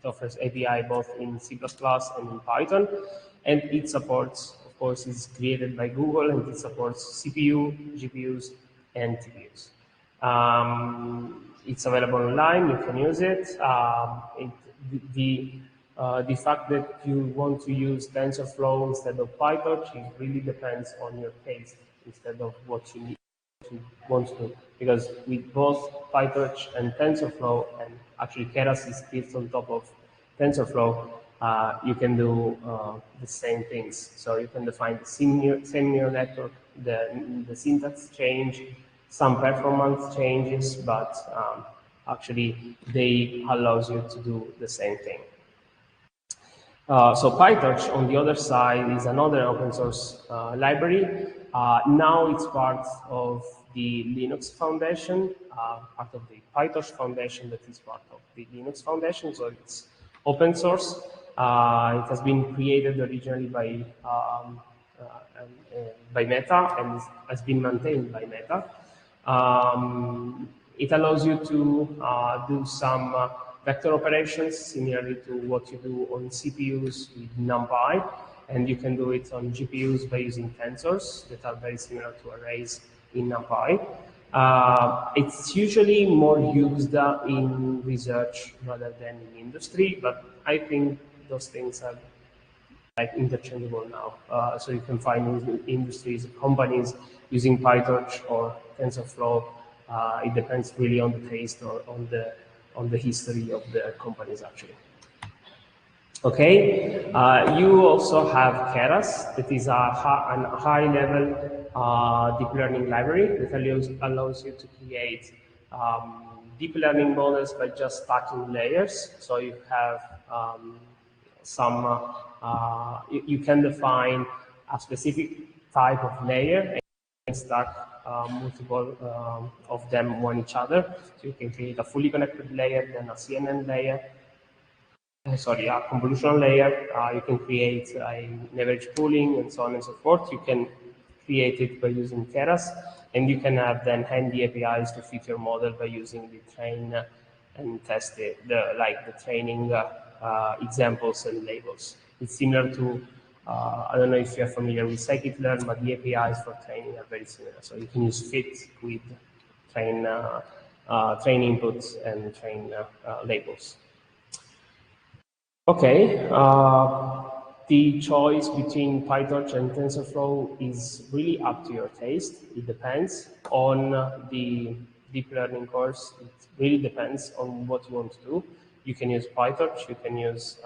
It offers API both in C++ and in Python, and it supports, of course, it's created by Google, and it supports CPU, GPUs, and TPUs. It's available online, you can use it. The fact that you want to use TensorFlow instead of PyTorch, it really depends on your taste instead of what you need. Want to, because with both PyTorch and TensorFlow, and actually Keras is built on top of TensorFlow, you can do the same things. So you can define the same neural network, the syntax change, some performance changes, but actually they allows you to do the same thing. So PyTorch, on the other side, is another open source library. Now it's part of the Linux Foundation, part of the PyTorch Foundation that is part of the Linux Foundation, so it's open source. It has been created originally by Meta and has been maintained by Meta. It allows you to do some vector operations, similarly to what you do on CPUs with NumPy, and you can do it on GPUs by using tensors that are very similar to arrays in NumPy. It's usually more used in research rather than in industry, but I think those things are like interchangeable now. So you can find industries, companies using PyTorch or TensorFlow. It depends really on the taste or on the history of the companies actually. Okay, you also have Keras, that is a high-level deep learning library that allows you to create deep learning models by just stacking layers. So you have you can define a specific type of layer and stack multiple of them on each other. So you can create a fully connected layer, then a CNN layer, a convolutional layer. You can create an average pooling and so on and so forth. You can create it by using Keras, and you can have then handy APIs to fit your model by using the train and test it, the training examples and labels. It's similar to, I don't know if you're familiar with scikit-learn, but the APIs for training are very similar. So you can use fit with train inputs and train labels. Okay, the choice between PyTorch and TensorFlow is really up to your taste. It depends on the deep learning course. It really depends on what you want to do. You can use PyTorch, you can use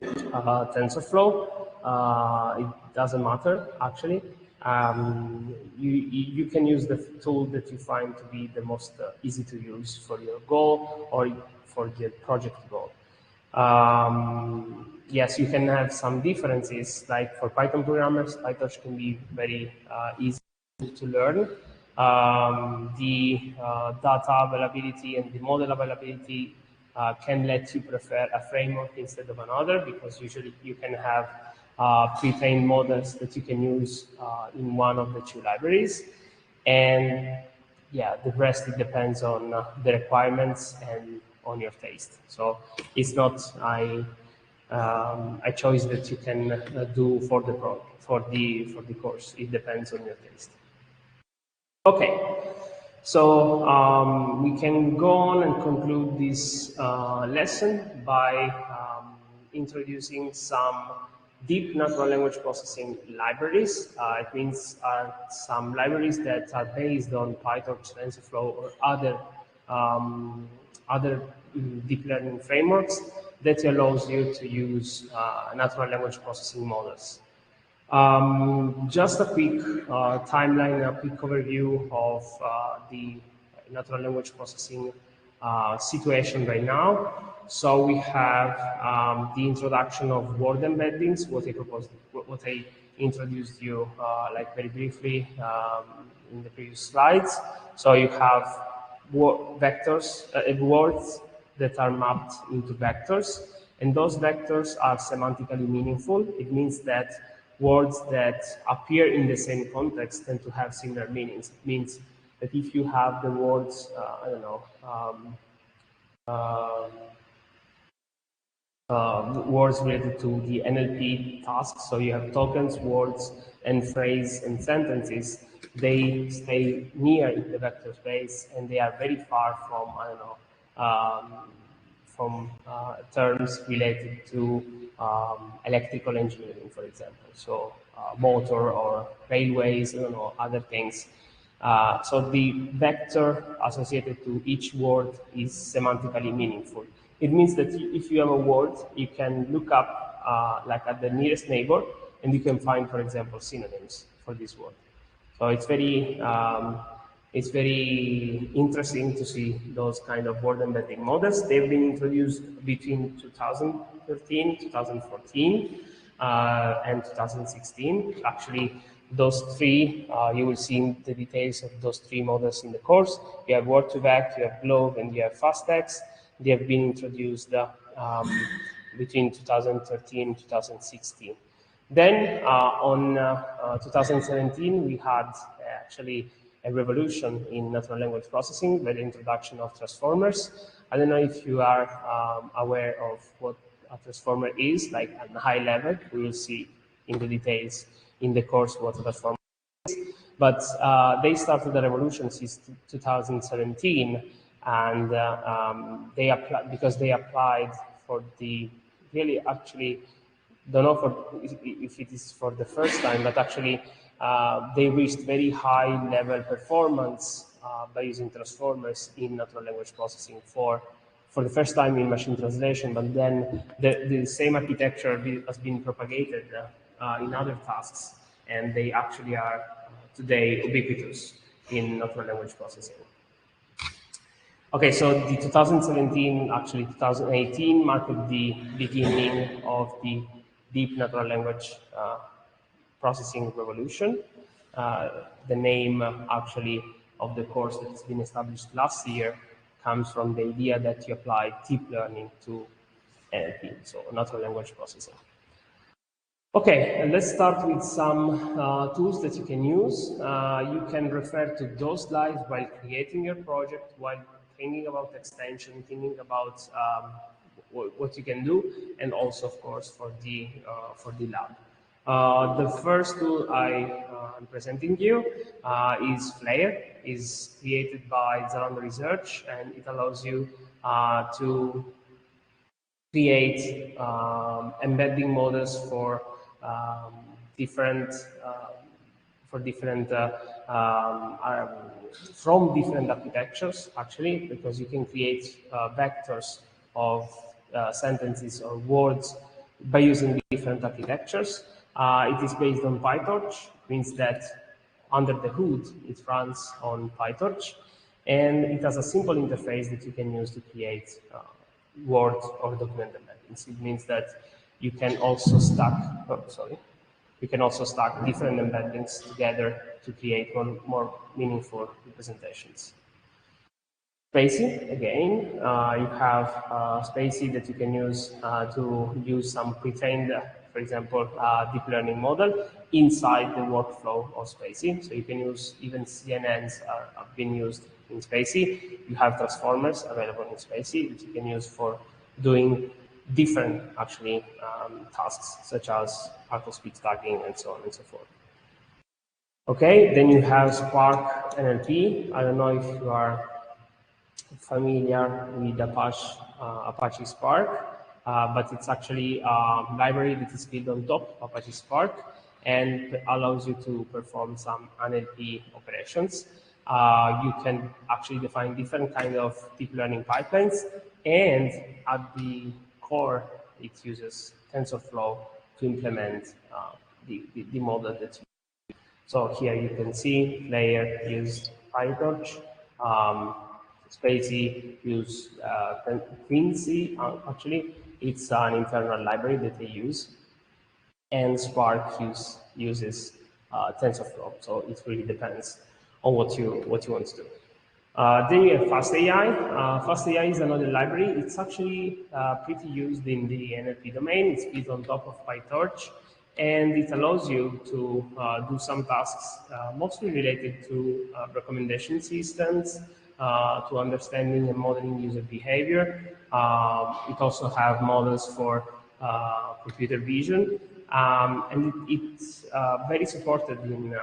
TensorFlow. It doesn't matter, actually. You can use the tool that you find to be the most easy to use for your goal or for the project goal. Yes, you can have some differences, like for Python programmers, PyTorch can be very easy to learn. The data availability and the model availability can let you prefer a framework instead of another, because usually you can have pre-trained models that you can use in one of the two libraries. And yeah, the rest, it depends on the requirements and on your taste. So it's not a choice that you can do for the course. It depends on your taste. Okay, so we can go on and conclude this lesson by introducing some deep natural language processing libraries. It means some libraries that are based on PyTorch, TensorFlow, or other deep learning frameworks that allows you to use natural language processing models. Just a quick timeline, a quick overview of the natural language processing situation right now. So we have the introduction of word embeddings, what I introduced you like very briefly in the previous slides. So you have vectors, words that are mapped into vectors, and those vectors are semantically meaningful. It means that words that appear in the same context tend to have similar meanings. It means that if you have the words, I don't know, words related to the NLP tasks, so you have tokens, words, and phrase and sentences, they stay near in the vector space, and they are very far from, I don't know, from terms related to electrical engineering, for example. So motor or railways, I don't know, other things. So the vector associated to each word is semantically meaningful. It means that if you have a word, you can look up like at the nearest neighbor, and you can find, for example, synonyms for this word. So it's very interesting to see those kind of word embedding models. They've been introduced between 2013, 2014, and 2016. Actually, those three, you will see the details of those three models in the course. You have Word2Vec, you have Globe, and you have FastText. They have been introduced between 2013 and 2016. Then on 2017, we had actually a revolution in natural language processing by the introduction of transformers. I don't know if you are aware of what a transformer is, like at a high level. We will see in the details in the course what a transformer is. But they started the revolution since 2017, and because they applied for the really actually don't know if it is for the first time, but actually they reached very high level performance by using transformers in natural language processing for the first time in machine translation. But then the same architecture has been propagated in other tasks, and they actually are today ubiquitous in natural language processing. Okay, so the 2017, actually 2018, marked the beginning of the deep natural language processing revolution. The name actually of the course that has been established last year comes from the idea that you apply deep learning to NLP, so natural language processing. Okay, and let's start with some tools that you can use. You can refer to those slides while creating your project, while thinking about extension, thinking about what you can do, and also, of course, for the lab. The first tool I'm presenting you is Flare. Is created by Zalando Research, and it allows you to create embedding models for different from different architectures, actually, because you can create vectors of sentences or words by using different architectures. It is based on PyTorch, means that under the hood it runs on PyTorch, and it has a simple interface that you can use to create Word or document embeddings. It means that you can also stack, you can also stack different embeddings together to create more meaningful representations. Spacy, again, you have Spacy that you can use to use some pre-trained, for example, deep learning model inside the workflow of Spacy. So you can use even CNNs have been used in Spacy. You have transformers available in Spacy that you can use for doing different actually tasks, such as partial speech tagging and so on and so forth. Okay, then you have Spark NLP. I don't know if you are familiar with Apache Spark, but it's actually a library that is built on top of Apache Spark and allows you to perform some NLP operations. You can actually define different kind of deep learning pipelines, and at the core, it uses TensorFlow to implement the model that you use. So here you can see Flare use PyTorch, Spacy use Quincy, actually, it's an internal library that they use, and Spark uses TensorFlow, so it really depends on what you want to do. Then you have FastAI. FastAI is another library. It's actually pretty used in the NLP domain. It's built on top of PyTorch, and it allows you to do some tasks mostly related to recommendation systems, to understanding and modeling user behavior. It also has models for computer vision, and it's very supported in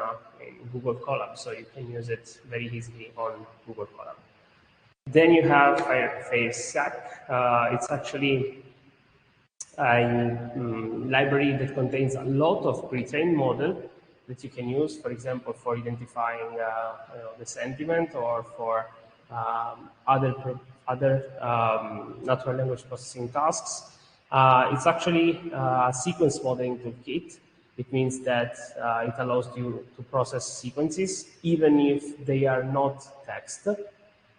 Google Colab, so you can use it very easily on Google Colab. Then you have FireSac. It's actually a library that contains a lot of pre-trained model that you can use, for example, for identifying the sentiment, or for other natural language processing tasks. It's actually a sequence modeling toolkit. It means that it allows you to process sequences even if they are not text.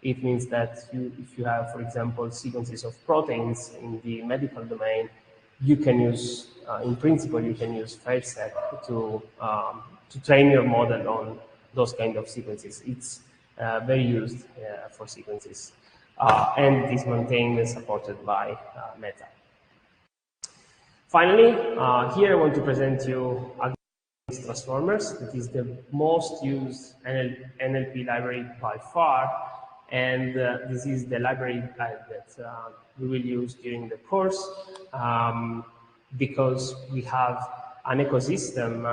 It means that if you have, for example, sequences of proteins in the medical domain, you can use, in principle, you can use FireSac to train your model on those kind of sequences. It's very used for sequences, and it is maintained and supported by Meta. Finally, here I want to present you transformers. It is the most used NLP library by far, And this is the library guide that we will use during the course, because we have an ecosystem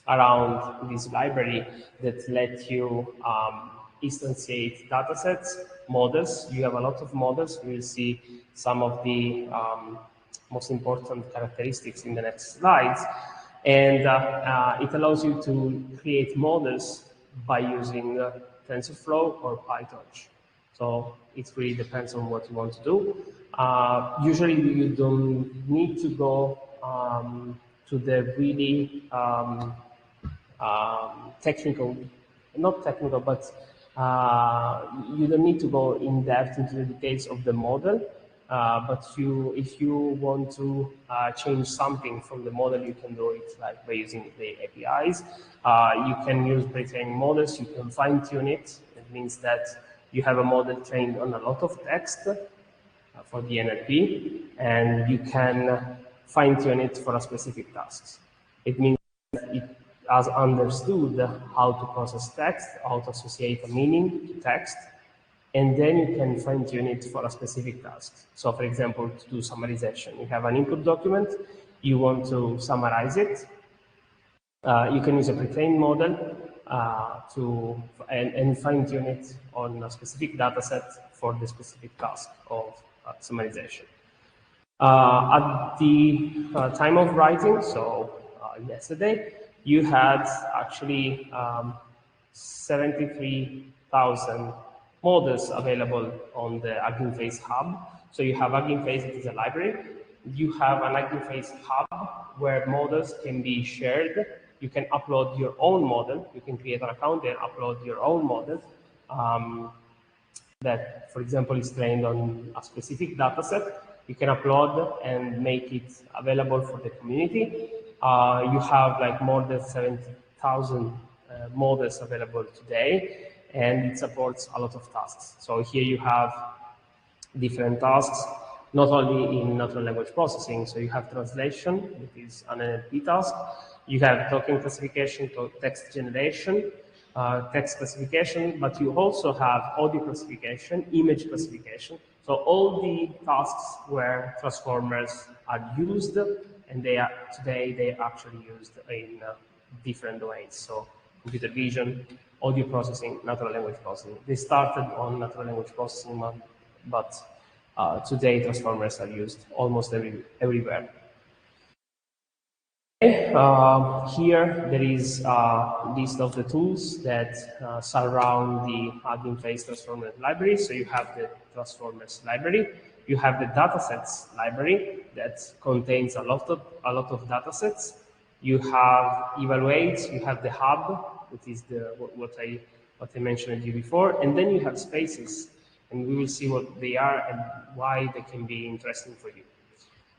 around this library that let you instantiate datasets, models. You have a lot of models. We will see some of the most important characteristics in the next slides. And it allows you to create models by using TensorFlow or PyTorch. So it really depends on what you want to do. Usually you don't need to go to the really technical, not technical, but you don't need to go in depth into the details of the model. But if you want to change something from the model, you can do it like by using the APIs. You can use pre-trained models. You can fine-tune it. It means that you have a model trained on a lot of text for the NLP, and you can fine-tune it for a specific task. It means that it has understood how to process text, how to associate a meaning to text, and then you can fine-tune it for a specific task. So for example, to do summarization, you have an input document, you want to summarize it, you can use a pre-trained model and fine-tune it on a specific data set for the specific task of summarization. At the time of writing, so yesterday, you had actually 73,000 models available on the Hugging Face Hub. So you have Hugging Face, it is a library. You have an Hugging Face Hub where models can be shared. You can upload your own model. You can create an account and upload your own model that, for example, is trained on a specific data set. You can upload and make it available for the community. You have like more than 70,000 models available today, and it supports a lot of tasks. So here you have different tasks, not only in natural language processing. So you have translation, which is an NLP task. You have token classification, text generation, text classification, but you also have audio classification, image classification. So all the tasks where transformers are used, and today they are actually used in different domains. So computer vision, audio processing, natural language processing. They started on natural language processing, but today transformers are used almost everywhere. Here there is a list of the tools that surround the Hugging Face Transformer library. So you have the Transformers library, you have the datasets library that contains a lot of datasets. You have Evaluate, you have the Hub, which is what I mentioned to you before, and then you have Spaces, and we will see what they are and why they can be interesting for you.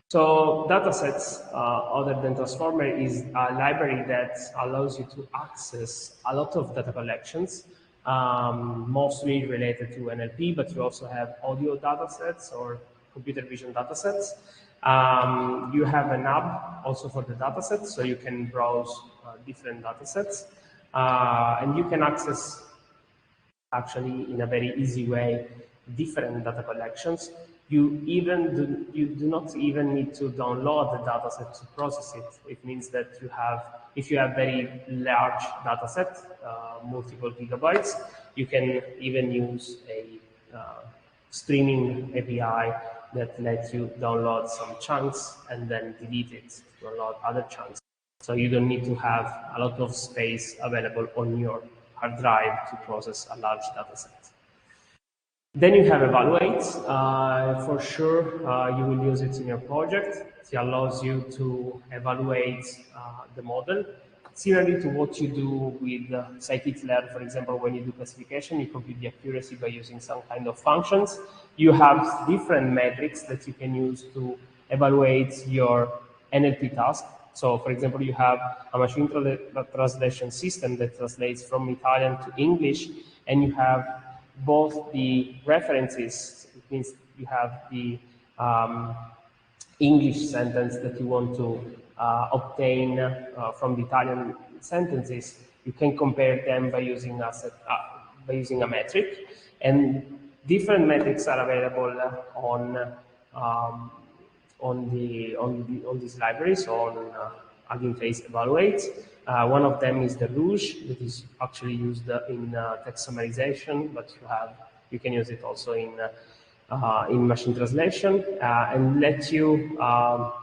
So datasets, other than Transformer, is a library that allows you to access a lot of data collections, mostly related to NLP, but you also have audio datasets or computer vision datasets. You have an app also for the datasets, so you can browse different datasets, and you can access, actually in a very easy way, different data collections. You do not even need to download the dataset to process it. It means that if you have very large dataset, multiple gigabytes, you can even use a streaming API that lets you download some chunks and then delete it to download other chunks. So you don't need to have a lot of space available on your hard drive to process a large dataset. Then you have Evaluate. For sure, you will use it in your project. It allows you to evaluate the model. Similarly to what you do with scikit-learn, for example, when you do classification, you compute the accuracy by using some kind of functions. You have different metrics that you can use to evaluate your NLP task. So, for example, you have a machine translation system that translates from Italian to English, and you have both the references. It means you have the English sentence that you want to obtain from the Italian sentences. You can compare them by using by using a metric, and different metrics are available on these libraries, on Hugging Face Evaluate. One of them is the Rouge, that is actually used in text summarization, but you can use it also in machine translation, and let you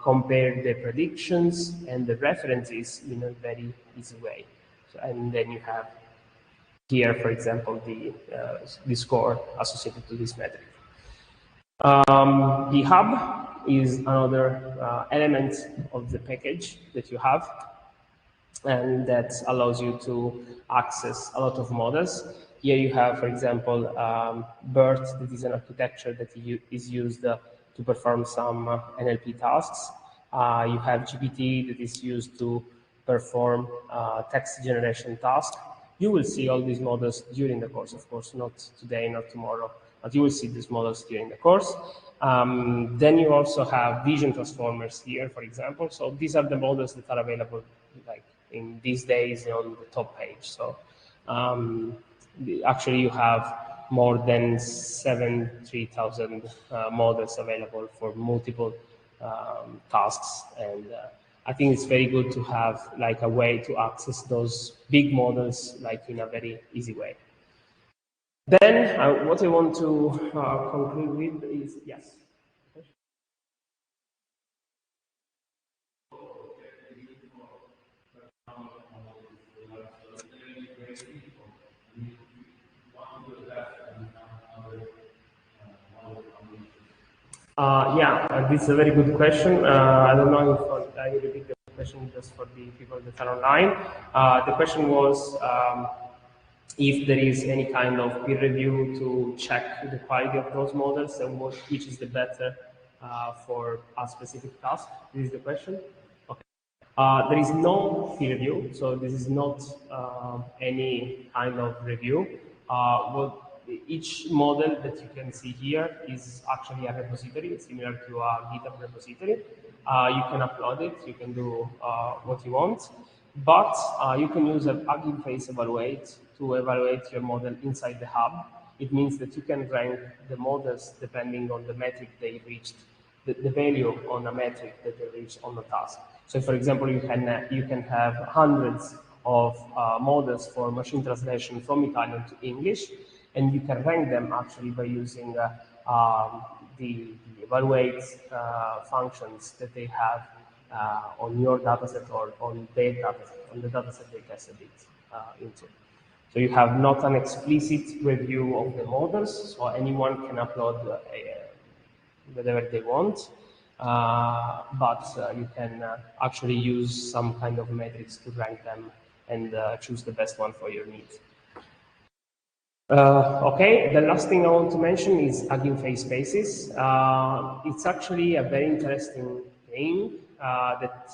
compare the predictions and the references in a very easy way. So, and then you have here, for example, the score associated to this metric. The hub is another element of the package that you have, and that allows you to access a lot of models. Here you have, for example, BERT, that is an architecture that is used to perform some NLP tasks. You have GPT, that is used to perform text generation tasks. You will see all these models during the course, of course, not today, not tomorrow, but you will see these models during the course. Then you also have vision transformers here, for example. So these are the models that are available like in these days on the top page. So actually you have more than 3,000 models available for multiple tasks, and I think it's very good to have like a way to access those big models like in a very easy way. Then what I want to conclude with is, yes. Yeah, this is a very good question. I don't know if I repeat the question just for the people that are online. The question was if there is any kind of peer review to check the quality of those models and which is the better for a specific task. This is the question. Okay. There is no peer review, so this is not any kind of review. Each model that you can see here is actually a repository, similar to a GitHub repository. You can upload it, you can do what you want, but you can use a Hugging Face Evaluate to evaluate your model inside the hub. It means that you can rank the models depending on the metric they reached, the value on a metric that they reached on the task. So, for example, you can have hundreds of models for machine translation from Italian to English, and you can rank them actually by using the evaluate functions that they have on your dataset or on their dataset, on the dataset they tested it into. So you have not an explicit review of the models, so anyone can upload whatever they want, but you can actually use some kind of metrics to rank them and choose the best one for your needs. Okay, the last thing I want to mention is Hugging Face Spaces. It's actually a very interesting thing that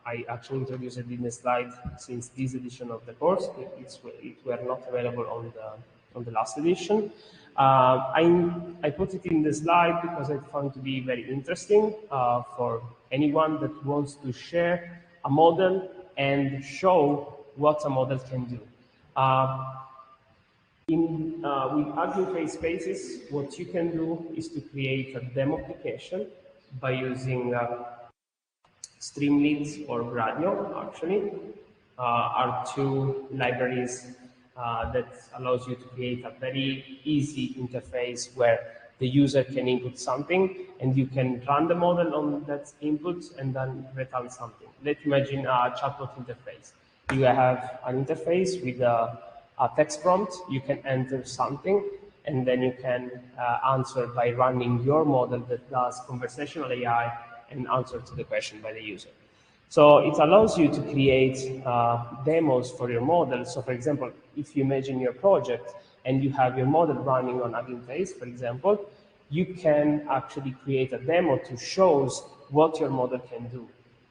I actually introduced in the slide since this edition of the course. It were not available on the last edition. I put it in the slide because I found it to be very interesting for anyone that wants to share a model and show what a model can do. With Hugging Face Spaces, what you can do is to create a demo application by using Streamlit or Gradio, actually, are two libraries that allows you to create a very easy interface where the user can input something and you can run the model on that input and then return something. Let's imagine a chatbot interface. You have an interface with a text prompt, you can enter something, and then you can answer by running your model that does conversational AI and answer to the question by the user. So it allows you to create demos for your model. So for example, if you imagine your project and you have your model running on Hugging Face, for example, you can actually create a demo to show what your model can do.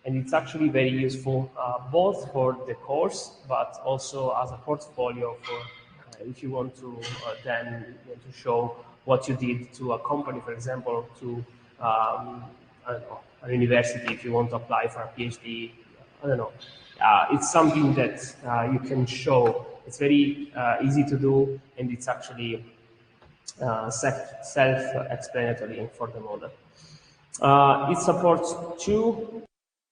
And it's actually very useful both for the course, but also as a portfolio for if you want to then show what you did to a company, for example, to I don't know, a university if you want to apply for a PhD. I don't know. It's something that you can show it's very easy to do, and it's actually self-explanatory for the model. It supports two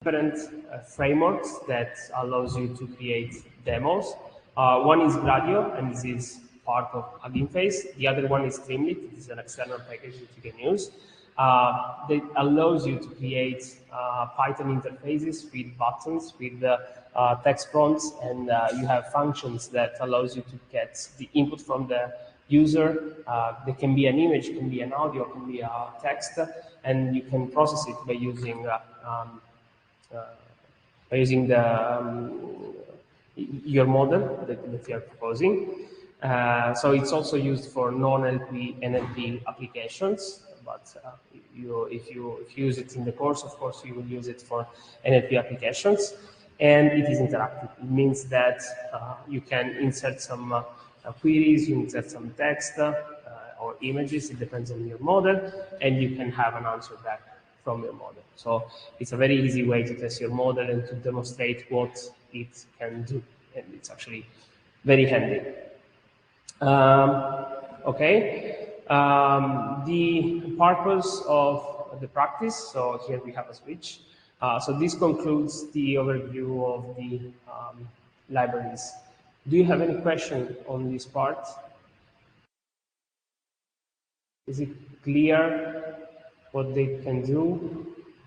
different frameworks that allows you to create demos. One is Gladio, and this is part of Hugging Face. The other one is Streamlit. This is an external package that you can use. That allows you to create Python interfaces with buttons, with text prompts, and you have functions that allows you to get the input from the user. There can be an image, can be an audio, can be a text, and you can process it by using your model that you are proposing. So it's also used for non-NLP NLP applications. But if you use it in the course, of course, you will use it for NLP applications. And it is interactive. It means that you can insert some queries, you insert some text or images, it depends on your model, and you can have an answer back from your model. So it's a very easy way to test your model and to demonstrate what it can do. And it's actually very handy. Okay. The purpose of the practice, so here we have a switch. So this concludes the overview of the libraries. Do you have any question on this part? Is it clear what they can do?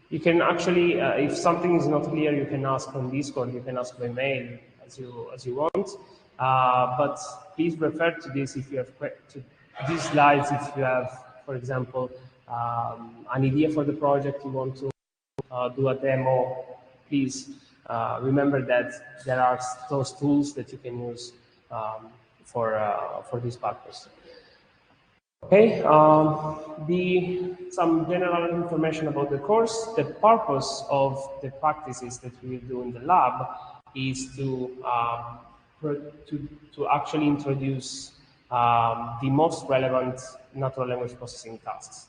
You can actually, if something is not clear, you can ask on Discord, you can ask by mail as you want. But please refer to this if you have to these slides if you have, for example, an idea for the project, you want to do a demo. Please remember that there are those tools that you can use for this purpose. Okay, some general information about the course. The purpose of the practices that we will do in the lab is to actually introduce the most relevant natural language processing tasks.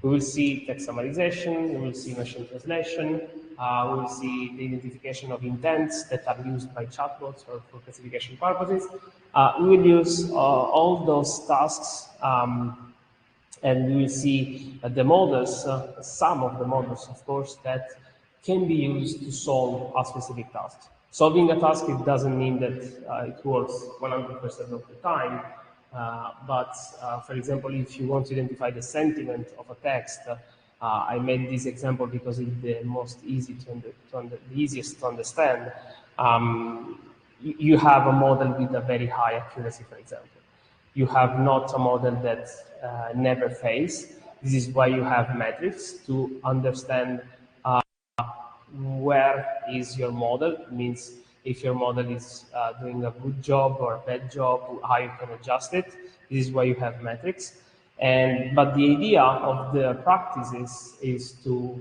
We will see text summarization, we will see machine translation, we will see the identification of intents that are used by chatbots or for classification purposes. We will use all those tasks and we will see the models, some of the models, of course, that can be used to solve a specific task. Solving a task, it doesn't mean that it works 100% of the time. But for example, if you want to identify the sentiment of a text, I made this example because it's the most easy the easiest to understand. You have a model with a very high accuracy, for example. You have not a model that never fails. This is why you have metrics to understand where is your model. It means if your model is doing a good job or a bad job, how you can adjust it. This is why you have metrics. But the idea of the practices is to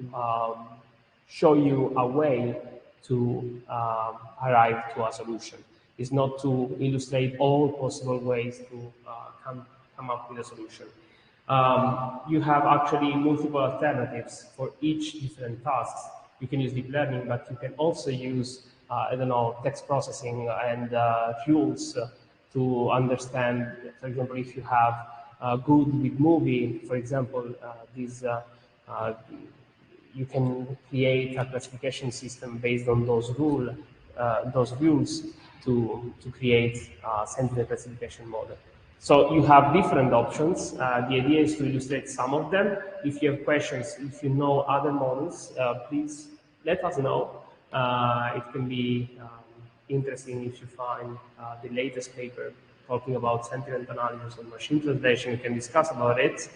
show you a way to arrive to a solution. It's not to illustrate all possible ways to come up with a solution. You have actually multiple alternatives for each different tasks. You can use deep learning, but you can also use I don't know, text processing and tools to understand, for example, if you have good with movie, for example, you can create a classification system based on those rules to create a sentiment classification model. So you have different options. The idea is to illustrate some of them. If you have questions, if you know other models, please let us know. It can be interesting if you find the latest paper talking about sentiment analysis and machine translation. You can discuss about it.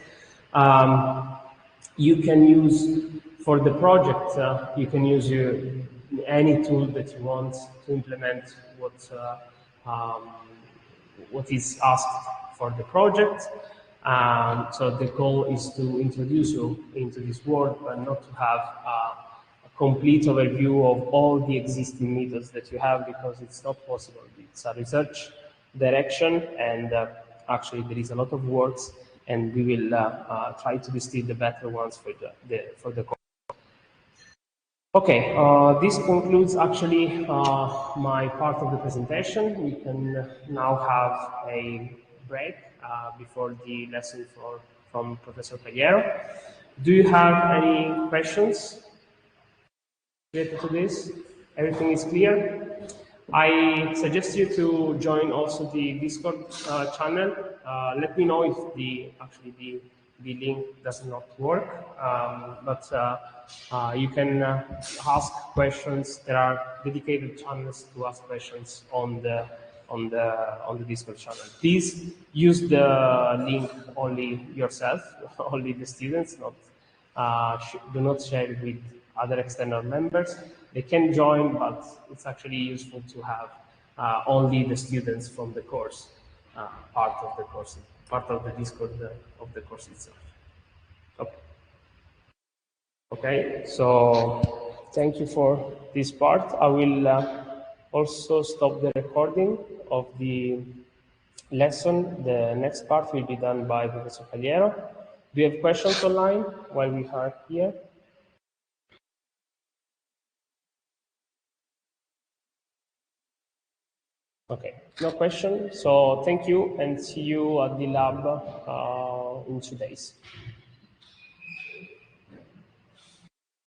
You can use, for the project, you can use any tool that you want to implement what is asked for the project. So the goal is to introduce you into this world, but not to have a complete overview of all the existing methods that you have, because it's not possible. It's a research direction, and actually there is a lot of works, and we will try to distill the better ones for the course. Okay, this concludes actually my part of the presentation. We can now have a break before the lesson from Professor Pagliaro. Do you have any questions related to this? Everything is clear? I suggest you to join also the Discord channel. Let me know if the link does not work, but you can ask questions. There are dedicated channels to ask questions on the Discord channel. Please use the link only yourself, only the students, not do not share it with other external members. They can join, but it's actually useful to have only the students from the course part of the course, part of the Discord of the course itself. Okay. Okay, so thank you for this part. I will also stop the recording of the lesson. The next part will be done by Professor Pagliaro. Do you have questions online while we are here? Okay, no question. So thank you and see you at the lab in 2 days.